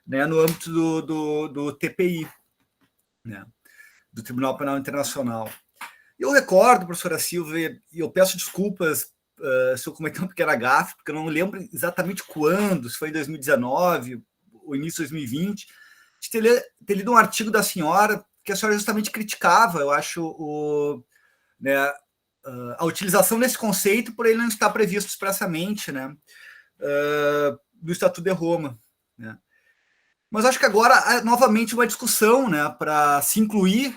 né, no âmbito do TPI, né, do Tribunal Penal Internacional. Eu recordo, professora Silvia, e eu peço desculpas se eu cometer uma pequena gafe, porque eu não lembro exatamente quando, se foi em 2019, ou início de 2020, de ter lido um artigo da senhora, que a senhora justamente criticava, eu acho, né, a utilização desse conceito por ele não estar previsto expressamente, né, do Estatuto de Roma. Né. Mas acho que agora há novamente uma discussão, né, para se incluir,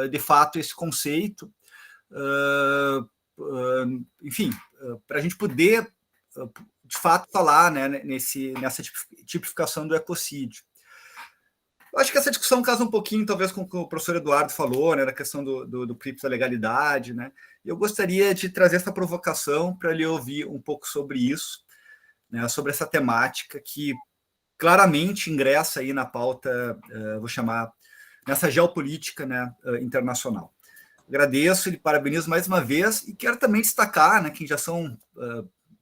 de fato, esse conceito, enfim, para a gente poder, de fato, falar, né, nessa tipificação do ecocídio. Eu acho que essa discussão casa um pouquinho, talvez, com o que o professor Eduardo falou, né, na questão do princípio da legalidade, né. Eu gostaria de trazer essa provocação para lhe ouvir um pouco sobre isso, né, sobre essa temática que claramente ingressa aí na pauta, vou chamar, nessa geopolítica, né, internacional. Agradeço e parabenizo mais uma vez, e quero também destacar, né, que já são,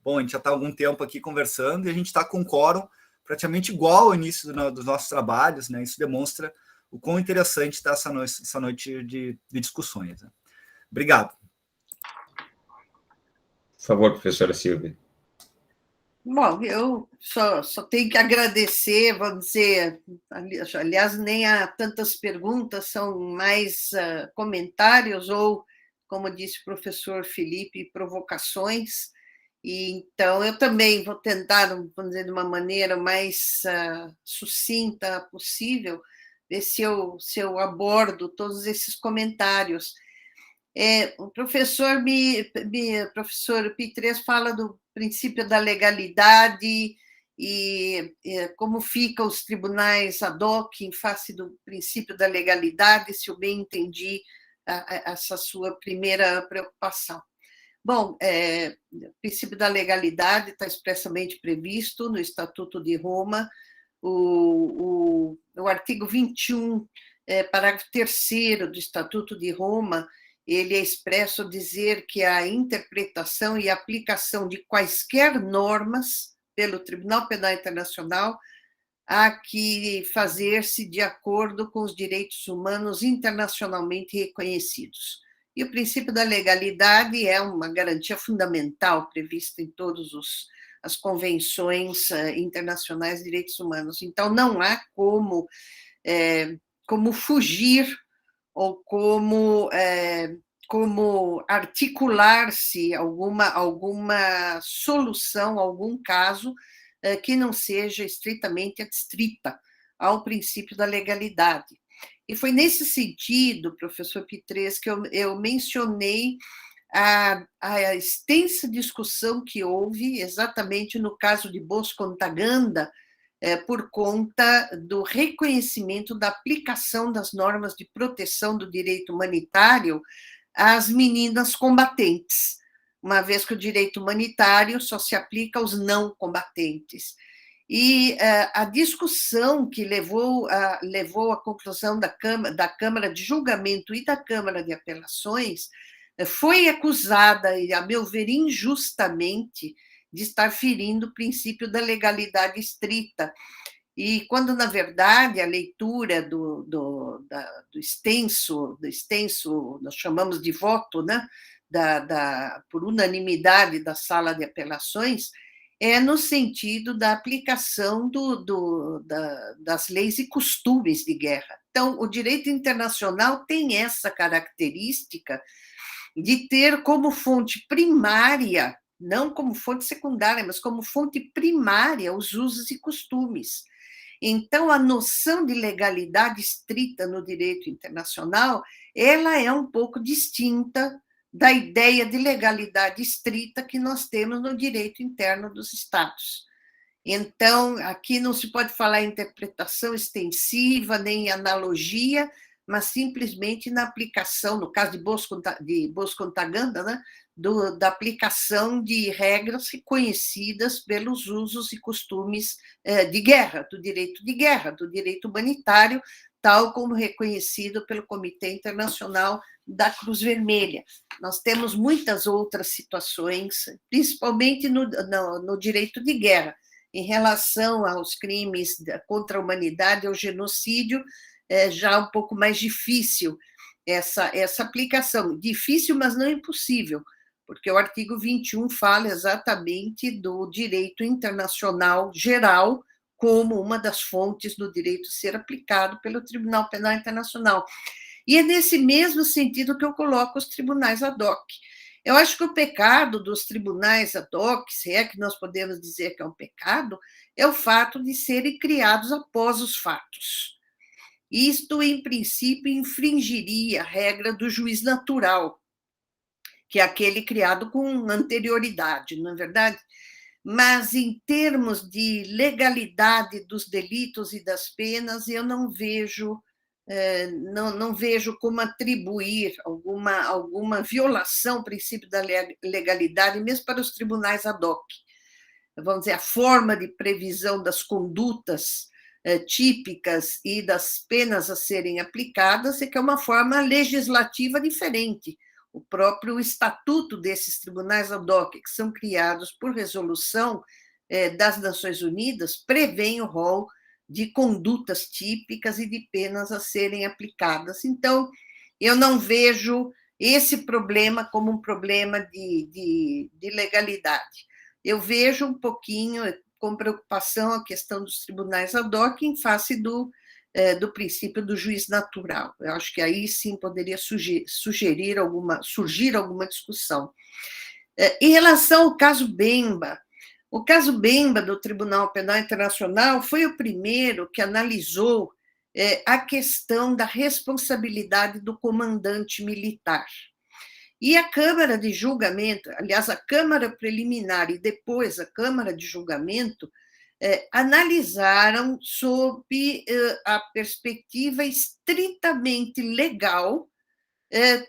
bom, a gente já está há algum tempo aqui conversando, e a gente está com um quórum praticamente igual ao início dos nossos trabalhos, né, isso demonstra o quão interessante está essa noite de discussões. Né. Obrigado. Por favor, professora Silvia. Bom, eu só tenho que agradecer, vamos dizer, aliás, nem há tantas perguntas, são mais comentários ou, como disse o professor Felipe, provocações, E, então, eu também vou tentar, vamos dizer, de uma maneira mais sucinta possível, ver se eu abordo todos esses comentários. O professor professor Pitres fala do princípio da legalidade e como ficam os tribunais ad hoc em face do princípio da legalidade, se eu bem entendi essa sua primeira preocupação. Bom, o princípio da legalidade está expressamente previsto no Estatuto de Roma, o artigo 21, parágrafo 3º do Estatuto de Roma, ele é expresso ao dizer que a interpretação e aplicação de quaisquer normas pelo Tribunal Penal Internacional há que fazer-se de acordo com os direitos humanos internacionalmente reconhecidos. E o princípio da legalidade é uma garantia fundamental prevista em todas as convenções internacionais de direitos humanos. Então, não há como fugir ou como articular-se alguma solução, algum caso que não seja estritamente adstrita ao princípio da legalidade. E foi nesse sentido, professor Pitres, que eu mencionei a extensa discussão que houve exatamente no caso de Bosco-Ntaganda, por conta do reconhecimento da aplicação das normas de proteção do direito humanitário às meninas combatentes, uma vez que o direito humanitário só se aplica aos não combatentes. E a discussão que levou à conclusão da Câmara de Julgamento e da Câmara de Apelações foi acusada, e, a meu ver, injustamente, de estar ferindo o princípio da legalidade estrita. E quando, na verdade, a leitura do extenso, nós chamamos de voto, né, por unanimidade da Sala de Apelações, é no sentido da aplicação das leis e costumes de guerra. Então, o direito internacional tem essa característica de ter como fonte primária, não como fonte secundária, mas como fonte primária, os usos e costumes. Então, a noção de legalidade estrita no direito internacional, ela é um pouco distinta da ideia de legalidade estrita que nós temos no direito interno dos Estados. Então, aqui não se pode falar em interpretação extensiva, nem em analogia, mas simplesmente na aplicação, no caso de Bosco-Ntaganda, né, da aplicação de regras reconhecidas pelos usos e costumes de guerra, do direito humanitário, tal como reconhecido pelo Comitê Internacional da Cruz Vermelha. Nós temos muitas outras situações, principalmente no direito de guerra, em relação aos crimes contra a humanidade, ao genocídio, já um pouco mais difícil essa aplicação. Difícil, mas não impossível, porque o artigo 21 fala exatamente do direito internacional geral como uma das fontes do direito ser aplicado pelo Tribunal Penal Internacional. E é nesse mesmo sentido que eu coloco os tribunais ad hoc. Eu acho que o pecado dos tribunais ad hoc, se é que nós podemos dizer que é um pecado, é o fato de serem criados após os fatos. Isto, em princípio, infringiria a regra do juiz natural, que é aquele criado com anterioridade, não é verdade? Mas, em termos de legalidade dos delitos e das penas, eu não vejo como atribuir alguma violação ao princípio da legalidade, mesmo para os tribunais ad hoc. Vamos dizer, a forma de previsão das condutas típicas e das penas a serem aplicadas é que é uma forma legislativa diferente. O próprio estatuto desses tribunais ad hoc, que são criados por resolução das Nações Unidas, prevê o rol de condutas típicas e de penas a serem aplicadas. Então, eu não vejo esse problema como um problema de legalidade. Eu vejo um pouquinho, com preocupação, a questão dos tribunais ad hoc em face do princípio do juiz natural. Eu acho que aí sim poderia surgir alguma discussão. Em relação ao caso Bemba, o caso Bemba do Tribunal Penal Internacional foi o primeiro que analisou a questão da responsabilidade do comandante militar. E a Câmara de Julgamento, aliás, a Câmara Preliminar e depois a Câmara de Julgamento, analisaram sob a perspectiva estritamente legal,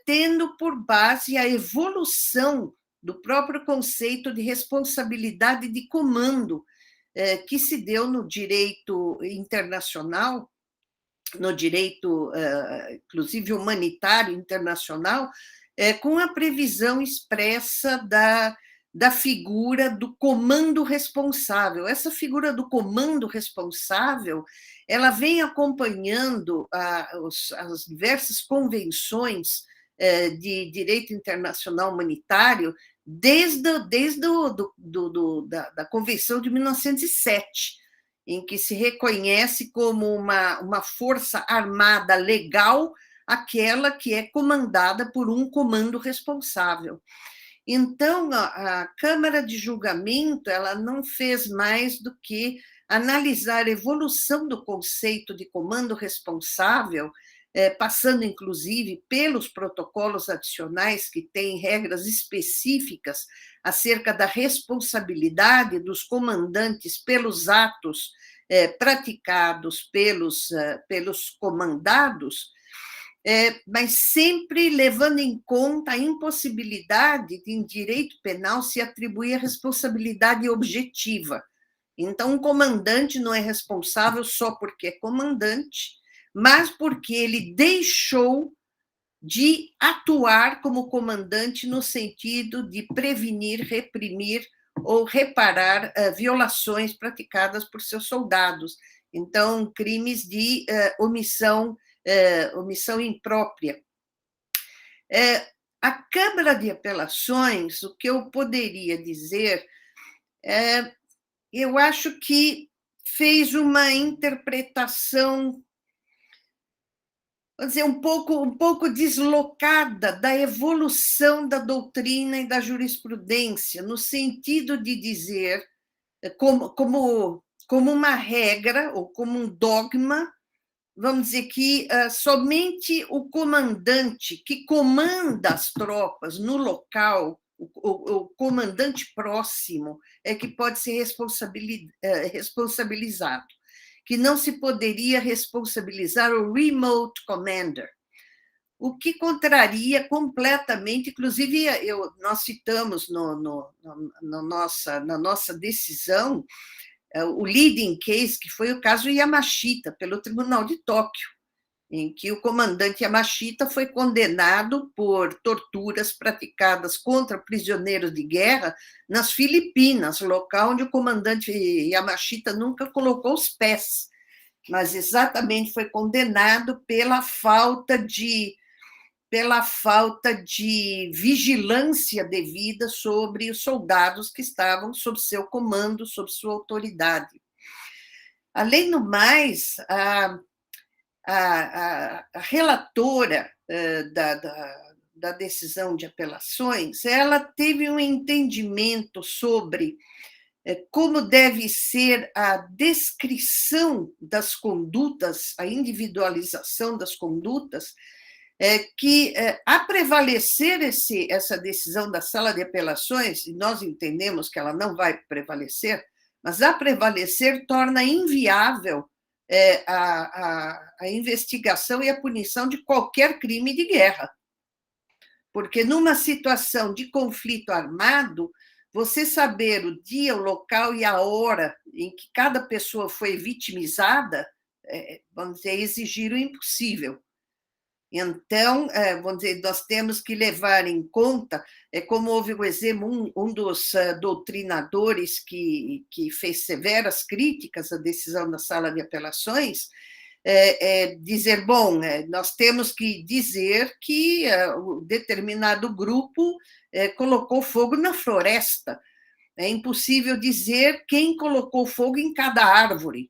tendo por base a evolução do próprio conceito de responsabilidade de comando, que se deu no direito internacional, no direito, inclusive humanitário internacional, com a previsão expressa da figura do comando responsável. Essa figura do comando responsável, ela vem acompanhando as diversas convenções de direito internacional humanitário desde da Convenção de 1907, em que se reconhece como uma força armada legal aquela que é comandada por um comando responsável. Então, a Câmara de Julgamento, ela não fez mais do que analisar a evolução do conceito de comando responsável, passando, inclusive, pelos protocolos adicionais que têm regras específicas acerca da responsabilidade dos comandantes pelos atos praticados pelos comandados, mas sempre levando em conta a impossibilidade de, em direito penal, se atribuir a responsabilidade objetiva. Então, um comandante não é responsável só porque é comandante, mas porque ele deixou de atuar como comandante no sentido de prevenir, reprimir ou reparar violações praticadas por seus soldados. Então, crimes de omissão imprópria. A Câmara de Apelações, o que eu poderia dizer, eu acho que fez uma interpretação, vamos dizer, um pouco deslocada da evolução da doutrina e da jurisprudência, no sentido de dizer, como uma regra ou como um dogma, vamos dizer que somente o comandante que comanda as tropas no local, o comandante próximo, é que pode ser responsabilizado, que não se poderia responsabilizar o remote commander, o que contraria completamente, inclusive nós citamos na nossa decisão o leading case, que foi o caso Yamashita, pelo Tribunal de Tóquio, em que o comandante Yamashita foi condenado por torturas praticadas contra prisioneiros de guerra nas Filipinas, local onde o comandante Yamashita nunca colocou os pés, mas exatamente foi condenado pela falta de vigilância devida sobre os soldados que estavam sob seu comando, sob sua autoridade. Além do mais, a relatora da decisão de apelações, ela teve um entendimento sobre como deve ser a descrição das condutas, a individualização das condutas, que, a prevalecer essa decisão da Sala de Apelações, e nós entendemos que ela não vai prevalecer, mas a prevalecer torna inviável a investigação e a punição de qualquer crime de guerra. Porque numa situação de conflito armado, você saber o dia, o local e a hora em que cada pessoa foi vitimizada, vamos dizer, exigir o impossível. Então, vamos dizer, nós temos que levar em conta, como houve o exemplo, um dos doutrinadores que fez severas críticas à decisão da Sala de Apelações, dizer, bom, nós temos que dizer que um determinado grupo colocou fogo na floresta. É impossível dizer quem colocou fogo em cada árvore.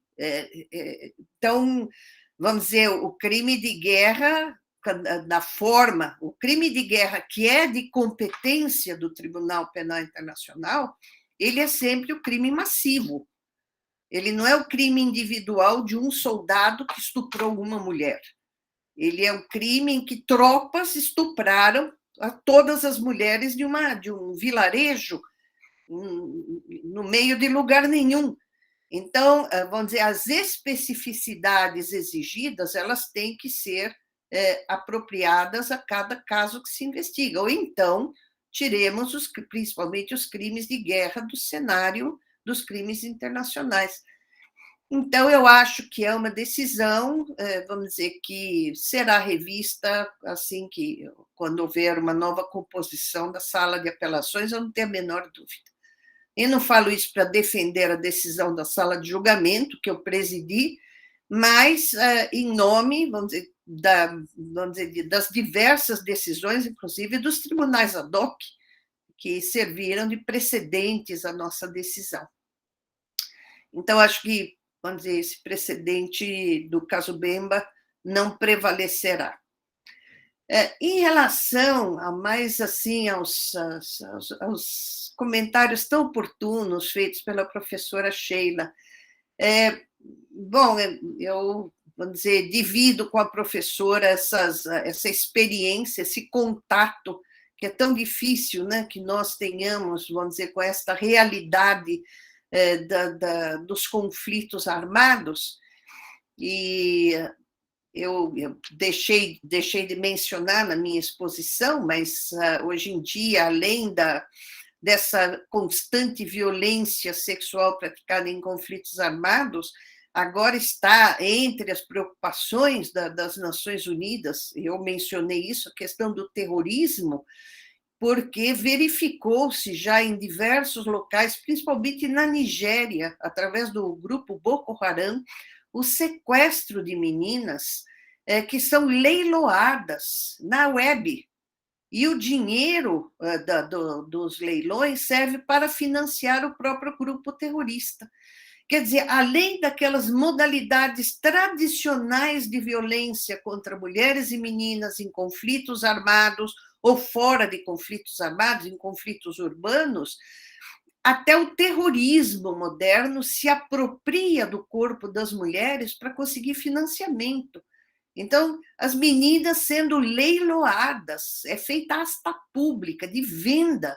Então, vamos dizer, o crime de guerra da forma, o crime de guerra, que é de competência do Tribunal Penal Internacional, ele é sempre o crime massivo. Ele não é o crime individual de um soldado que estuprou uma mulher. Ele é um crime em que tropas estupraram a todas as mulheres de um vilarejo, no meio de lugar nenhum. Então, vamos dizer, as especificidades exigidas, elas têm que ser apropriadas a cada caso que se investiga. Ou então, tiremos principalmente os crimes de guerra do cenário dos crimes internacionais. Então, eu acho que é uma decisão, vamos dizer, que será revista assim que, quando houver uma nova composição da sala de apelações, eu não tenho a menor dúvida. Eu não falo isso para defender a decisão da sala de julgamento, que eu presidi, mas em nome, vamos dizer, das diversas decisões, inclusive dos tribunais ad hoc, que serviram de precedentes à nossa decisão. Então, acho que, vamos dizer, esse precedente do caso Bemba não prevalecerá. Em relação a mais assim aos comentários tão oportunos feitos pela professora Sheila, bom, eu, vamos dizer, divido com a professora essa experiência, esse contato, que é tão difícil, né, que nós tenhamos, vamos dizer, com esta realidade dos conflitos armados, e eu deixei de mencionar na minha exposição, mas hoje em dia, além dessa constante violência sexual praticada em conflitos armados, agora está entre as preocupações das Nações Unidas, eu mencionei isso, a questão do terrorismo, porque verificou-se já em diversos locais, principalmente na Nigéria, através do grupo Boko Haram, o sequestro de meninas que são leiloadas na web. E o dinheiro dos leilões serve para financiar o próprio grupo terrorista. Quer dizer, além daquelas modalidades tradicionais de violência contra mulheres e meninas em conflitos armados ou fora de conflitos armados, em conflitos urbanos, até o terrorismo moderno se apropria do corpo das mulheres para conseguir financiamento. Então, as meninas sendo leiloadas, é feita asta pública de venda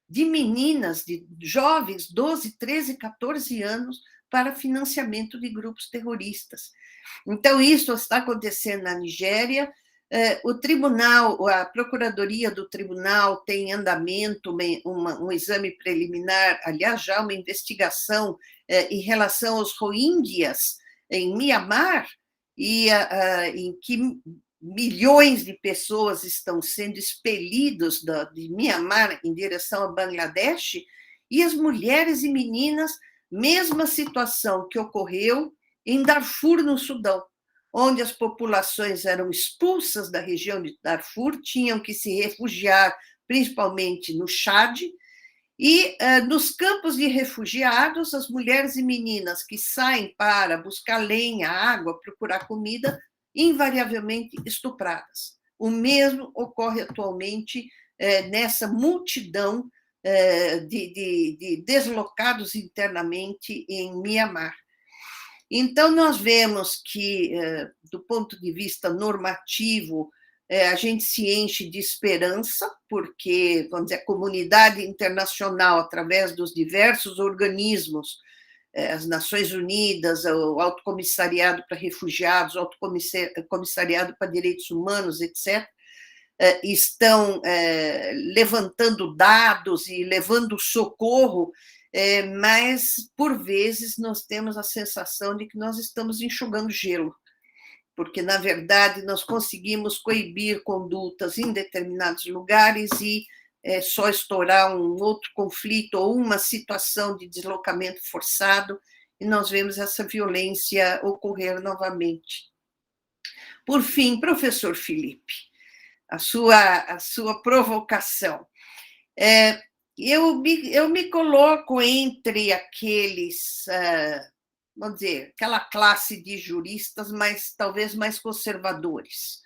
de meninas, de jovens, 12, 13, 14 anos, para financiamento de grupos terroristas. Então, isso está acontecendo na Nigéria. O tribunal, a procuradoria do tribunal tem em andamento um exame preliminar, aliás, já uma investigação em relação aos rohingyas em Mianmar, e em que milhões de pessoas estão sendo expelidos de Mianmar em direção a Bangladesh, e as mulheres e meninas, mesma situação que ocorreu em Darfur, no Sudão, onde as populações eram expulsas da região de Darfur, tinham que se refugiar, principalmente no Chad, e nos campos de refugiados, as mulheres e meninas que saem para buscar lenha, água, procurar comida, invariavelmente estupradas. O mesmo ocorre atualmente nessa multidão de deslocados internamente em Mianmar. Então, nós vemos que, do ponto de vista normativo, a gente se enche de esperança, porque, vamos dizer, a comunidade internacional, através dos diversos organismos, as Nações Unidas, o Alto Comissariado para Refugiados, o Alto Comissariado para Direitos Humanos, etc., estão levantando dados e levando socorro, mas, por vezes, nós temos a sensação de que nós estamos enxugando gelo, porque, na verdade, nós conseguimos coibir condutas em determinados lugares e só estourar um outro conflito ou uma situação de deslocamento forçado, e nós vemos essa violência ocorrer novamente. Por fim, professor Felipe, a sua provocação. Eu me coloco entre aqueles... vamos dizer, aquela classe de juristas talvez mais conservadores,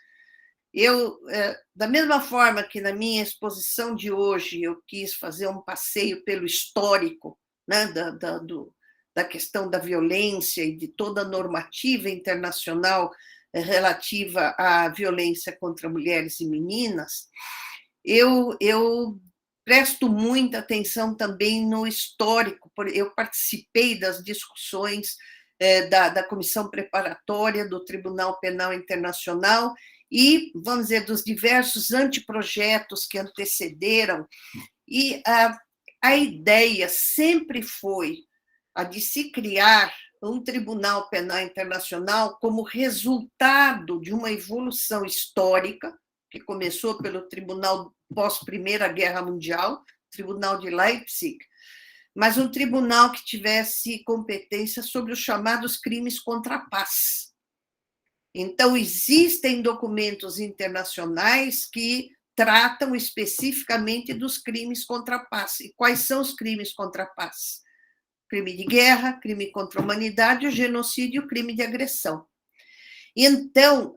Da mesma forma que na minha exposição de hoje eu quis fazer um passeio pelo histórico, né, da questão da violência e de toda a normativa internacional relativa à violência contra mulheres e meninas, eu presto muita atenção também no histórico. Eu participei das discussões da comissão preparatória do Tribunal Penal Internacional e, vamos dizer, dos diversos anteprojetos que antecederam, e a ideia sempre foi a de se criar um Tribunal Penal Internacional como resultado de uma evolução histórica, que começou pelo Tribunal pós-Primeira Guerra Mundial, Tribunal de Leipzig, mas um tribunal que tivesse competência sobre os chamados crimes contra a paz. Então, existem documentos internacionais que tratam especificamente dos crimes contra a paz. E quais são os crimes contra a paz? Crime de guerra, crime contra a humanidade, o genocídio e o crime de agressão. Então,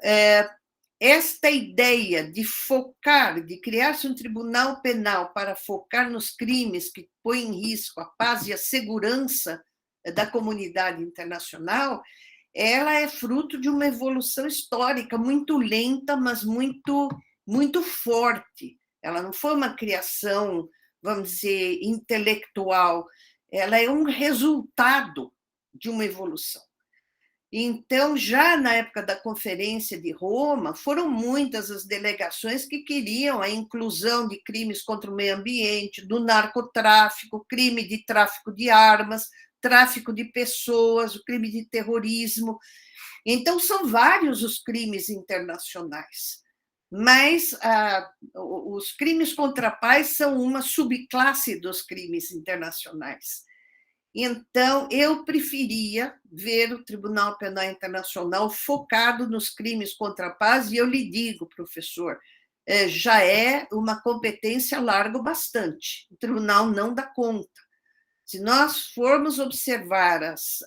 esta ideia de focar, de criar-se um tribunal penal para focar nos crimes que põem em risco a paz e a segurança da comunidade internacional, ela é fruto de uma evolução histórica muito lenta, mas muito, muito forte. Ela não foi uma criação, vamos dizer, intelectual, ela é um resultado de uma evolução. Então, já na época da Conferência de Roma, foram muitas as delegações que queriam a inclusão de crimes contra o meio ambiente, do narcotráfico, crime de tráfico de armas, tráfico de pessoas, o crime de terrorismo. Então, são vários os crimes internacionais. Mas os crimes contra a paz são uma subclasse dos crimes internacionais. Então, eu preferia ver o Tribunal Penal Internacional focado nos crimes contra a paz, e eu lhe digo, professor, já é uma competência larga bastante. O tribunal não dá conta. Se nós formos observar as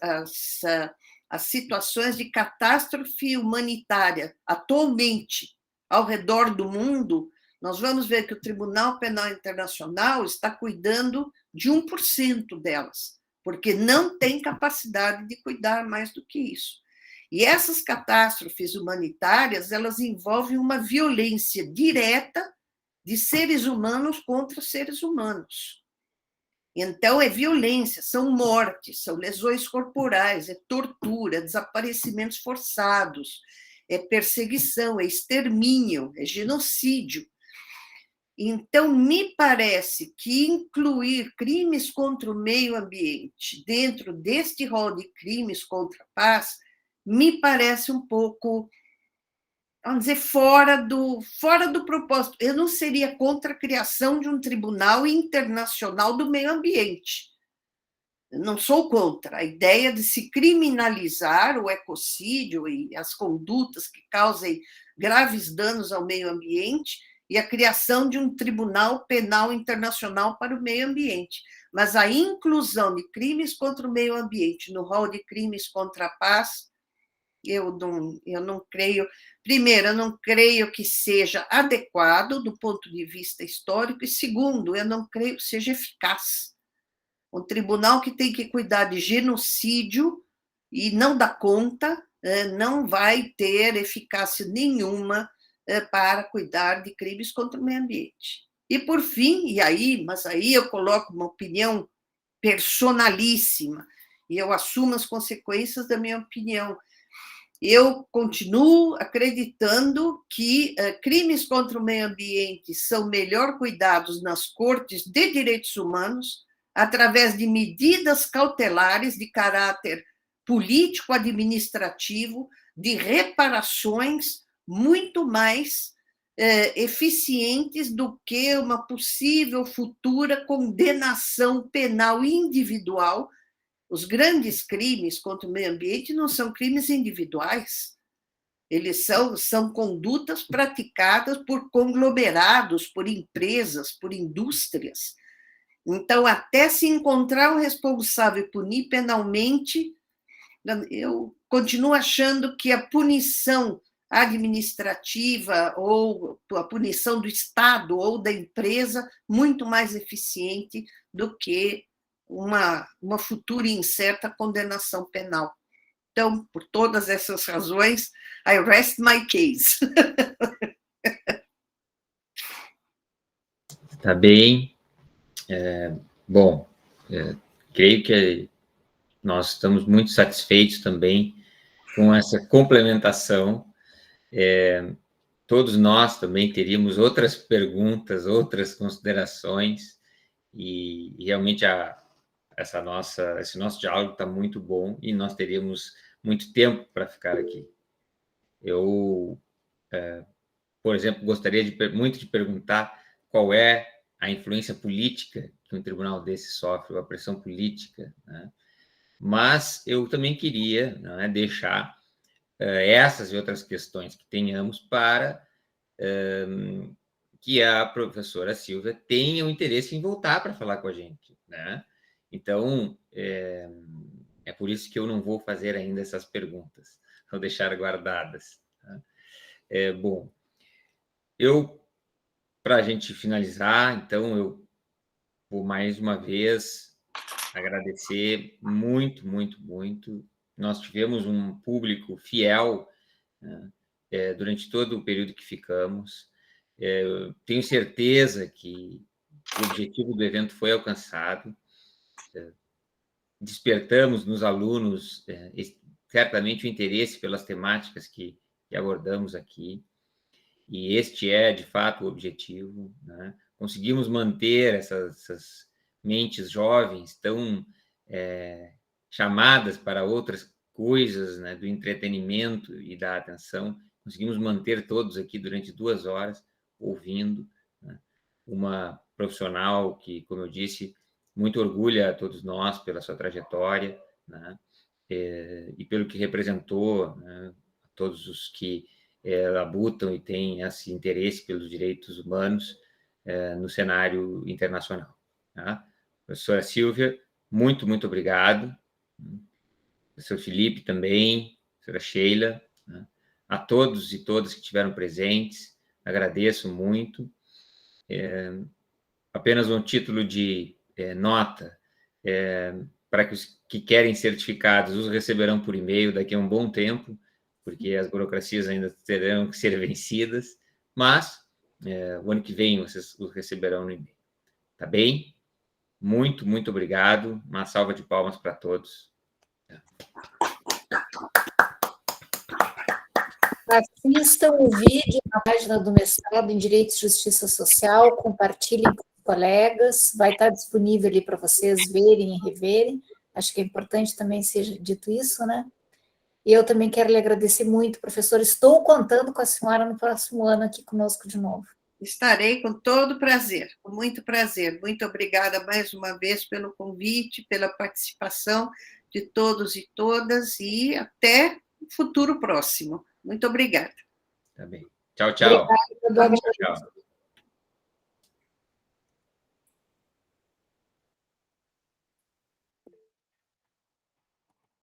situações de catástrofe humanitária atualmente ao redor do mundo, nós vamos ver que o Tribunal Penal Internacional está cuidando de 1% delas, porque não tem capacidade de cuidar mais do que isso. E essas catástrofes humanitárias, elas envolvem uma violência direta de seres humanos contra seres humanos. Então, é violência, são mortes, são lesões corporais, é tortura, desaparecimentos forçados, é perseguição, é extermínio, é genocídio. Então, me parece que incluir crimes contra o meio ambiente dentro deste rol de crimes contra a paz me parece um pouco, vamos dizer, fora do propósito. Eu não seria contra a criação de um tribunal internacional do meio ambiente. Eu não sou contra a ideia de se criminalizar o ecocídio e as condutas que causem graves danos ao meio ambiente, e a criação de um tribunal penal internacional para o meio ambiente. Mas a inclusão de crimes contra o meio ambiente no rol de crimes contra a paz, eu não creio. Primeiro, eu não creio que seja adequado do ponto de vista histórico, e segundo, eu não creio que seja eficaz. Um tribunal que tem que cuidar de genocídio e não dá conta, não vai ter eficácia nenhuma para cuidar de crimes contra o meio ambiente. E, por fim, mas aí eu coloco uma opinião personalíssima, e eu assumo as consequências da minha opinião. Eu continuo acreditando que crimes contra o meio ambiente são melhor cuidados nas cortes de direitos humanos, através de medidas cautelares de caráter político-administrativo, de reparações muito mais eficientes do que uma possível futura condenação penal individual. Os grandes crimes contra o meio ambiente não são crimes individuais, eles são condutas praticadas por conglomerados, por empresas, por indústrias. Então, até se encontrar um responsável e punir penalmente, eu continuo achando que a punição administrativa ou a punição do Estado ou da empresa muito mais eficiente do que uma futura e incerta condenação penal. Então, por todas essas razões, I rest my case. Tá bem. Bom, creio que nós estamos muito satisfeitos também com essa complementação. Todos nós também teríamos outras perguntas, outras considerações, e realmente esse nosso diálogo está muito bom, e nós teríamos muito tempo para ficar aqui. Eu, por exemplo, gostaria muito de perguntar qual é a influência política que um tribunal desse sofre, a pressão política, né? Mas eu também queria, né, deixar essas e outras questões que tenhamos para que a professora Silvia tenha o interesse em voltar para falar com a gente, né? Então, é por isso que eu não vou fazer ainda essas perguntas, vou deixar guardadas. Tá? Bom, para a gente finalizar, então, eu vou mais uma vez agradecer muito, muito, muito. Nós tivemos um público fiel, né, durante todo o período que ficamos. Tenho certeza que o objetivo do evento foi alcançado. Despertamos nos alunos certamente o interesse pelas temáticas que abordamos aqui, e este é, de fato, o objetivo, né? Conseguimos manter essas mentes jovens tão chamadas para outras coisas, né, do entretenimento e da atenção. Conseguimos manter todos aqui durante 2 horas, ouvindo, né? Uma profissional que, como eu disse, muito orgulha a todos nós pela sua trajetória, né? E pelo que representou, né, a todos os que labutam e têm esse interesse pelos direitos humanos no cenário internacional. Tá? Professora Silvia, muito, muito obrigado. Professor Felipe também, professora Sheila, né? A todos e todas que estiveram presentes, agradeço muito. Apenas um título de nota, para que os que querem certificados os receberão por e-mail daqui a um bom tempo, porque as burocracias ainda terão que ser vencidas, mas o ano que vem vocês os receberão no e-mail. Tá bem? Muito, muito obrigado. Uma salva de palmas para todos. Assistam o vídeo na página do mestrado em Direito e Justiça Social, compartilhem com os colegas, vai estar disponível ali para vocês verem e reverem. Acho que é importante também seja dito isso, né? E eu também quero lhe agradecer muito, professor. Estou contando com a senhora no próximo ano aqui conosco de novo. Estarei com todo prazer, com muito prazer. Muito obrigada mais uma vez pelo convite, pela participação de todos e todas, e até o futuro próximo. Muito obrigada. Tá bem. Tchau, tchau. Obrigada, tchau.